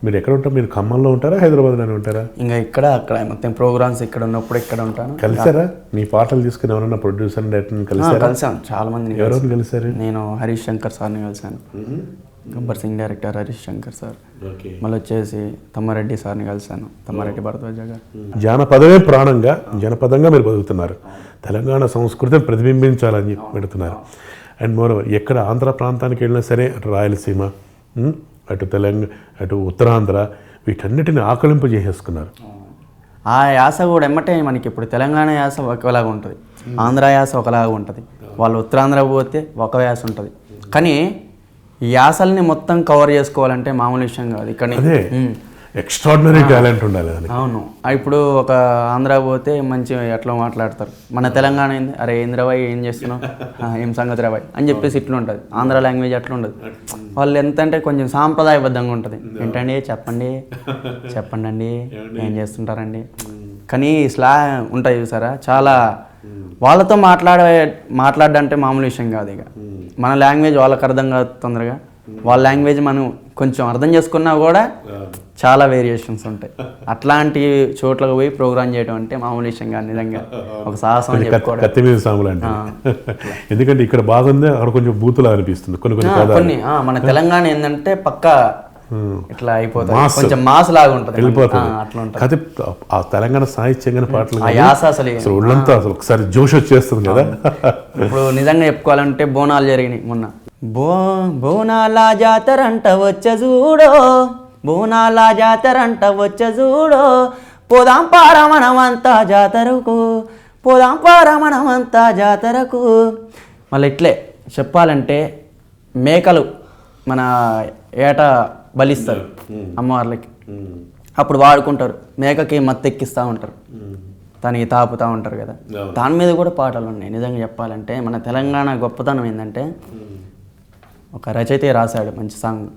Speaker 1: మీరు ఎక్కడ ఉంటారు? మీరు ఖమ్మంలో ఉంటారా, హైదరాబాద్లోనే ఉంటారా?
Speaker 2: ఇంకా ఇక్కడ అక్కడ మొత్తం ప్రోగ్రామ్స్ ఇక్కడ ఉన్నప్పుడు ఇక్కడ ఉంటాను.
Speaker 1: కలిసారా? మీ పాటలు తీసుకుని ఎవరన్నా ప్రొడ్యూసర్ డైరెక్టర్ని కలిసాను
Speaker 2: చాలా మంది.
Speaker 1: ఎవరెవరు కలిసారు?
Speaker 2: నేను హరీష్ శంకర్ సార్ని కలిసాను, గబ్బర్ సింగ్ డైరెక్టర్ హరీష్ శంకర్ సార్. మళ్ళీ వచ్చేసి తమ్మారెడ్డి సార్ని కలిసాను, తమ్మారెడ్డి భరద్వాజ గారు.
Speaker 1: జానపదమే ప్రాణంగా, జనపదంగా మీరు బతుకుతున్నారు. తెలంగాణ సంస్కృతిని ప్రతిబింబించాలని చెప్పి పెడుతున్నారు. అండ్ మోరోవర్ ఎక్కడ ఆంధ్ర ప్రాంతానికి వెళ్ళినా సరే, అటు రాయలసీమ, అటు తెలంగాణ, అటు ఉత్తరాంధ్ర, వీటన్నిటిని ఆకలింపు చేసేసుకున్నారు.
Speaker 2: ఆ యాస కూడా ఎమ్మటే మనకి ఇప్పుడు తెలంగాణ యాస ఒకలాగా ఉంటుంది, ఆంధ్ర యాస ఒకలాగా ఉంటుంది, వాళ్ళు ఉత్తరాంధ్ర పోతే ఒక యాస ఉంటుంది. కానీ ఈ యాసల్ని మొత్తం కవర్ చేసుకోవాలంటే మామూలు విషయం కాదు. ఇక్కడ
Speaker 1: ఎక్స్ట్రాడినరీ టాలెంట్ ఉండాలి.
Speaker 2: అవును. ఇప్పుడు ఒక ఆంధ్ర పోతే మంచి ఎట్లా మాట్లాడతారు, మన తెలంగాణ ఏంది, అరే ఏంద్రబాయ్ ఏం చేస్తున్నావు, ఏం సంగతి రాబాయ్ అని చెప్పేసి ఇట్లా ఉంటుంది. ఆంధ్ర లాంగ్వేజ్ అట్లా ఉండదు. వాళ్ళు ఎంత అంటే కొంచెం సాంప్రదాయబద్ధంగా ఉంటుంది. ఏంటండి చెప్పండి, చెప్పండి అండి, ఏం చేస్తుంటారండి. కానీ ఉంటాయి చూసారా, చాలా వాళ్ళతో మాట్లాడంటే మామూలు విషయం కాదు. ఇక మన లాంగ్వేజ్ వాళ్ళకి అర్థం కాదు తొందరగా, వాళ్ళ లాంగ్వేజ్ మనం కొంచెం అర్థం చేసుకున్నా కూడా చాలా వేరియేషన్స్ ఉంటాయి. అట్లాంటి చోట్లకు పోయి ప్రోగ్రామ్ చేయడం అంటే మామూలు విషయం కాదు. నిజంగా ఒక సాహసం
Speaker 1: కత్తి మీద సాములు అంటే. ఎందుకంటే ఇక్కడ బాగుంది, అక్కడ కొంచెం బూతులా అనిపిస్తుంది కొన్ని.
Speaker 2: మన తెలంగాణ ఏంటంటే పక్క ఇట్లా అయిపోతుంది, కొంచెం మాస్ లాగా ఉంటుంది,
Speaker 1: వెళ్ళిపోతుంది.
Speaker 2: అట్లా ఉంటుంది.
Speaker 1: ఆ తెలంగాణ సాహిత్యం పాటలు
Speaker 2: అసలు
Speaker 1: ఒళ్ళంతా అసలు ఒకసారి జోష్ వచ్చేస్తుంది కదా.
Speaker 2: ఇప్పుడు నిజంగా చెప్పుకోవాలంటే బోనాలు జరిగినాయి మొన్న.
Speaker 3: బోనాల జాతరంట వచ్చ చూడో, బోనాల జాతరంట వచ్చ చూడో, పోదాం పారా మనమంతా జాతరకు, పోదాం పారా మనమంతా జాతరకు.
Speaker 2: మళ్ళీ ఇట్లే చెప్పాలంటే మేకలు మన ఏటా బలిస్తారు అమ్మవార్లకి, అప్పుడు వాడుకుంటారు. మేకకి మత్తెక్కిస్తూ ఉంటారు, దానికి తాపుతూ ఉంటారు కదా. దాని మీద కూడా పాటలు ఉన్నాయి. నిజంగా చెప్పాలంటే మన తెలంగాణ గొప్పతనం ఏంటంటే ఒక రచయిత రాశాడు మంచి సాంగ్.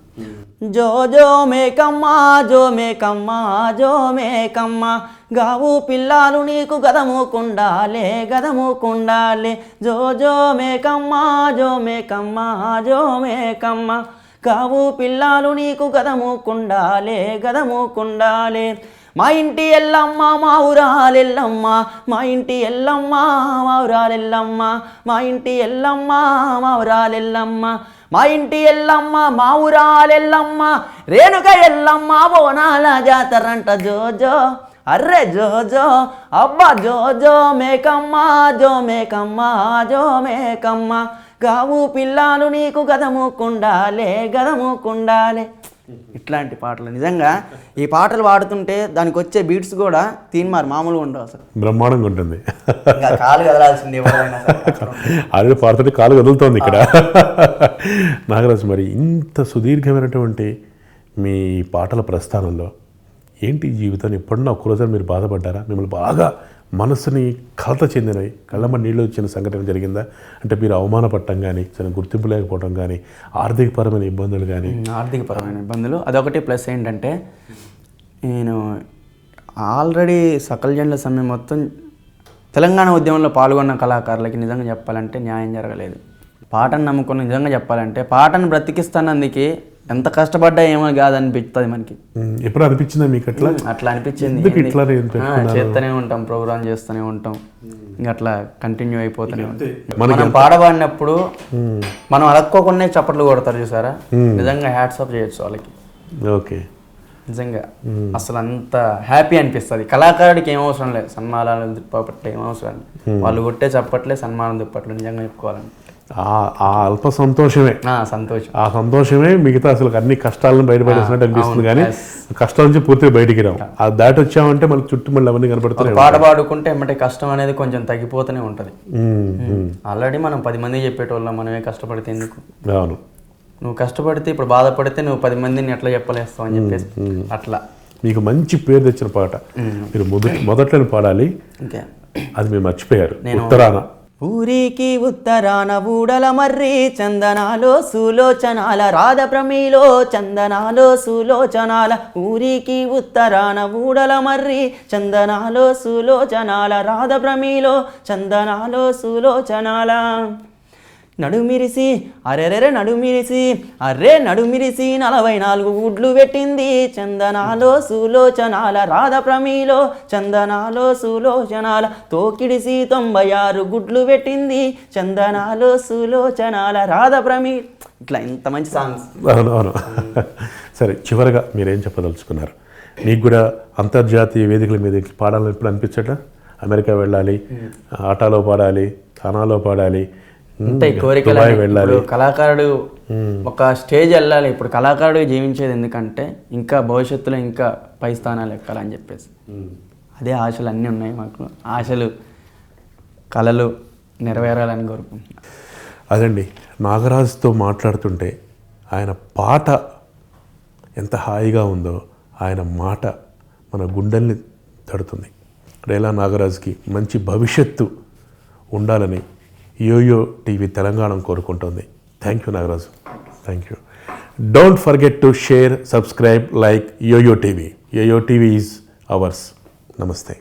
Speaker 3: జో జో మేకమ్మా, జో మేకమ్మా, జో మేకమ్మా, గావు పిల్లాలు నీకు గదముకుండాలే, గదముకుండాలే. జో జో మేకమ్మా, జో మేకమ్మా, జో మేకమ్మా, గావు పిల్లాలు నీకు గదముకుండాలే, గదముకుండాలే. మా ఇంటి ఎల్లమ్మ మా ఊరాలెల్లమ్మ, మా ఇంటి ఎల్లమ్మ మా ఊరాలెల్లమ్మ, మా ఇంటి ఎల్లమ్మ మా ఊరాలెల్లమ్మ, మా ఇంటి ఎల్లమ్మ మా ఊరాలెల్లమ్మ, రేణుక ఎల్లమ్మ బోనాల జాతరంట జోజో, అర్రే జోజో, అబ్బా జోజో మేకమ్మ, జో మేకమ్మ, జో మేకమ్మ, గావు పిల్లాలు నీకు గదముకుండాలే, గదముకుండాలే. ఇట్లాంటి పాటలు నిజంగా ఈ పాటలు పాడుతుంటే దానికి వచ్చే బీట్స్ కూడా తీన్మార్ మామూలుగా ఉండవు, అసలు
Speaker 1: బ్రహ్మాండంగా ఉంటుంది.
Speaker 2: కాలు కదలాల్సింది
Speaker 1: ఆల్రెడీ పాడుతుంటే కాలు కదులుతోంది ఇక్కడ. నాగరాజు, మరి ఇంత సుదీర్ఘమైనటువంటి మీ పాటల ప్రస్థానంలో ఏంటి జీవితాన్ని ఎప్పుడన్నా ఒక్కరోజు మీరు బాధపడ్డారా? మిమ్మల్ని బాగా మనసుని కలత చెందినవి, కళ్ళమ్మ నీళ్ళు వచ్చిన సంఘటన జరిగిందా? అంటే మీరు అవమానపడటం కానీ, చిన్న గుర్తింపు లేకపోవడం కానీ, ఆర్థికపరమైన ఇబ్బందులు కానీ?
Speaker 2: ఆర్థికపరమైన ఇబ్బందులు అదొకటి. ప్లస్ ఏంటంటే నేను ఆల్రెడీ సకల జనుల సమ్మె మొత్తం తెలంగాణ ఉద్యమంలో పాల్గొన్న కళాకారులకి నిజంగా చెప్పాలంటే న్యాయం జరగలేదు. పాటను నమ్ముకుని నిజంగా చెప్పాలంటే పాటను బ్రతికిస్తానందుకే ఎంత కష్టపడ్డా ఏమో కాదనిపిస్తుంది మనకి.
Speaker 1: ఎప్పుడు అనిపించిందా మీకు అట్లా?
Speaker 2: అట్లా అనిపించింది. చేస్తూనే ఉంటాం, ప్రోగ్రామ్ చేస్తూనే ఉంటాం, ఇంకా అట్లా కంటిన్యూ అయిపోతూనే ఉంటాం. మనం పాడబడినప్పుడు మనం అలక్కోకుండా చప్పట్లు కొడతారు చూసారా, నిజంగా హ్యాట్స్ ఆఫ్ చేయొచ్చు వాళ్ళకి.
Speaker 1: ఓకే,
Speaker 2: నిజంగా అసలు అంత హ్యాపీ అనిపిస్తుంది. కళాకారుడికి ఏం అవసరం లేదు, సన్మానాలు దుప్పట్లు ఏం అవసరం లేదు, వాళ్ళు కొట్టే చప్పట్లే సన్మానం దుప్పట్లు నిజంగా చెప్పుకోవాలని.
Speaker 1: ఆ అల్ప సంతోషమే,
Speaker 2: సంతోషం.
Speaker 1: ఆ సంతోషమే మిగతా అసలు అన్ని కష్టాలను బయటపడేసినట్టు అనిపిస్తుంది. కానీ కష్టం నుంచి పూర్తిగా బయటికి రావు. అది దాటి వచ్చామంటే మళ్ళీ చుట్టూ మళ్ళీ అవన్నీ కనపడుతున్నాయి.
Speaker 2: పాట పాడుకుంటే ఏమంటే కష్టం అనేది కొంచెం తగ్గిపోతూనే ఉంటుంది. ఆల్రెడీ మనం 10 మంది చెప్పేటోళ్ళం, మనమే కష్టపడితే ఎందుకు.
Speaker 1: అవును,
Speaker 2: నువ్వు కష్టపడితే ఇప్పుడు బాధపడితే నువ్వు 10 మందిని ఎట్లా చెప్పలేస్తావు అని చెప్పేసి అట్లా.
Speaker 1: మీకు మంచి పేరు తెచ్చిన పాట మీరు మొదట్లోనే పాడాలి, అది మీరు మర్చిపోయారు. ఉత్తరాన
Speaker 3: ఊరికి ఉత్తరాన ఊడల మర్రి చందనాలో సులోచనాల రాధ ప్రమీలో చందనాలో సులోచనాల. ఊరికి ఉత్తరాన ఊడల మర్రి చందనాలో సులోచనాల రాధ ప్రమీలో చందనాలో సులోచనాల. నడుమిరిసి అరెరెరె నడుమిరిసి అర్రే నడుమిరిసి 44 గుడ్లు పెట్టింది చందనాలో సులోచనాల రాధ ప్రమీలో చందనాలో సులోచనాల. తోకిడిసి 96 గుడ్లు పెట్టింది చందనాలో సులోచనాల రాధ ప్రమీ. ఇట్లా ఇంత మంచి సాంగ్స్.
Speaker 1: అవును. సరే, చివరగా మీరేం చెప్పదలుచుకున్నారు? మీకు కూడా అంతర్జాతీయ వేదికల మీద పాడాలని ఎప్పుడు అనిపించట? అమెరికా వెళ్ళాలి, ఆటాలో పాడాలి, థానాలో పాడాలి,
Speaker 2: ఉంటాయి కోరికలు. కళాకారుడు ఒక స్టేజ్ వెళ్ళాలి. ఇప్పుడు కళాకారుడు జీవించేది ఎందుకంటే ఇంకా భవిష్యత్తులో ఇంకా పై స్థానాలు ఎక్కాలని చెప్పేసి అదే ఆశలు అన్నీ ఉన్నాయి మాకు. ఆశలు కళలు నెరవేరాలని కోరుకుంటున్నాను.
Speaker 1: అదండి, నాగరాజుతో మాట్లాడుతుంటే ఆయన పాట ఎంత హాయిగా ఉందో, ఆయన మాట మన గుండెల్ని తడుతుంది. రేలా నాగరాజుకి మంచి భవిష్యత్తు ఉండాలని యోయో టీవీ తెలంగాణ కోరుకుంటుంది. Thank you Nagaraju, thank you. Don't forget to share, subscribe, like YoYo TV. YoYo TV is ours. నమస్తే.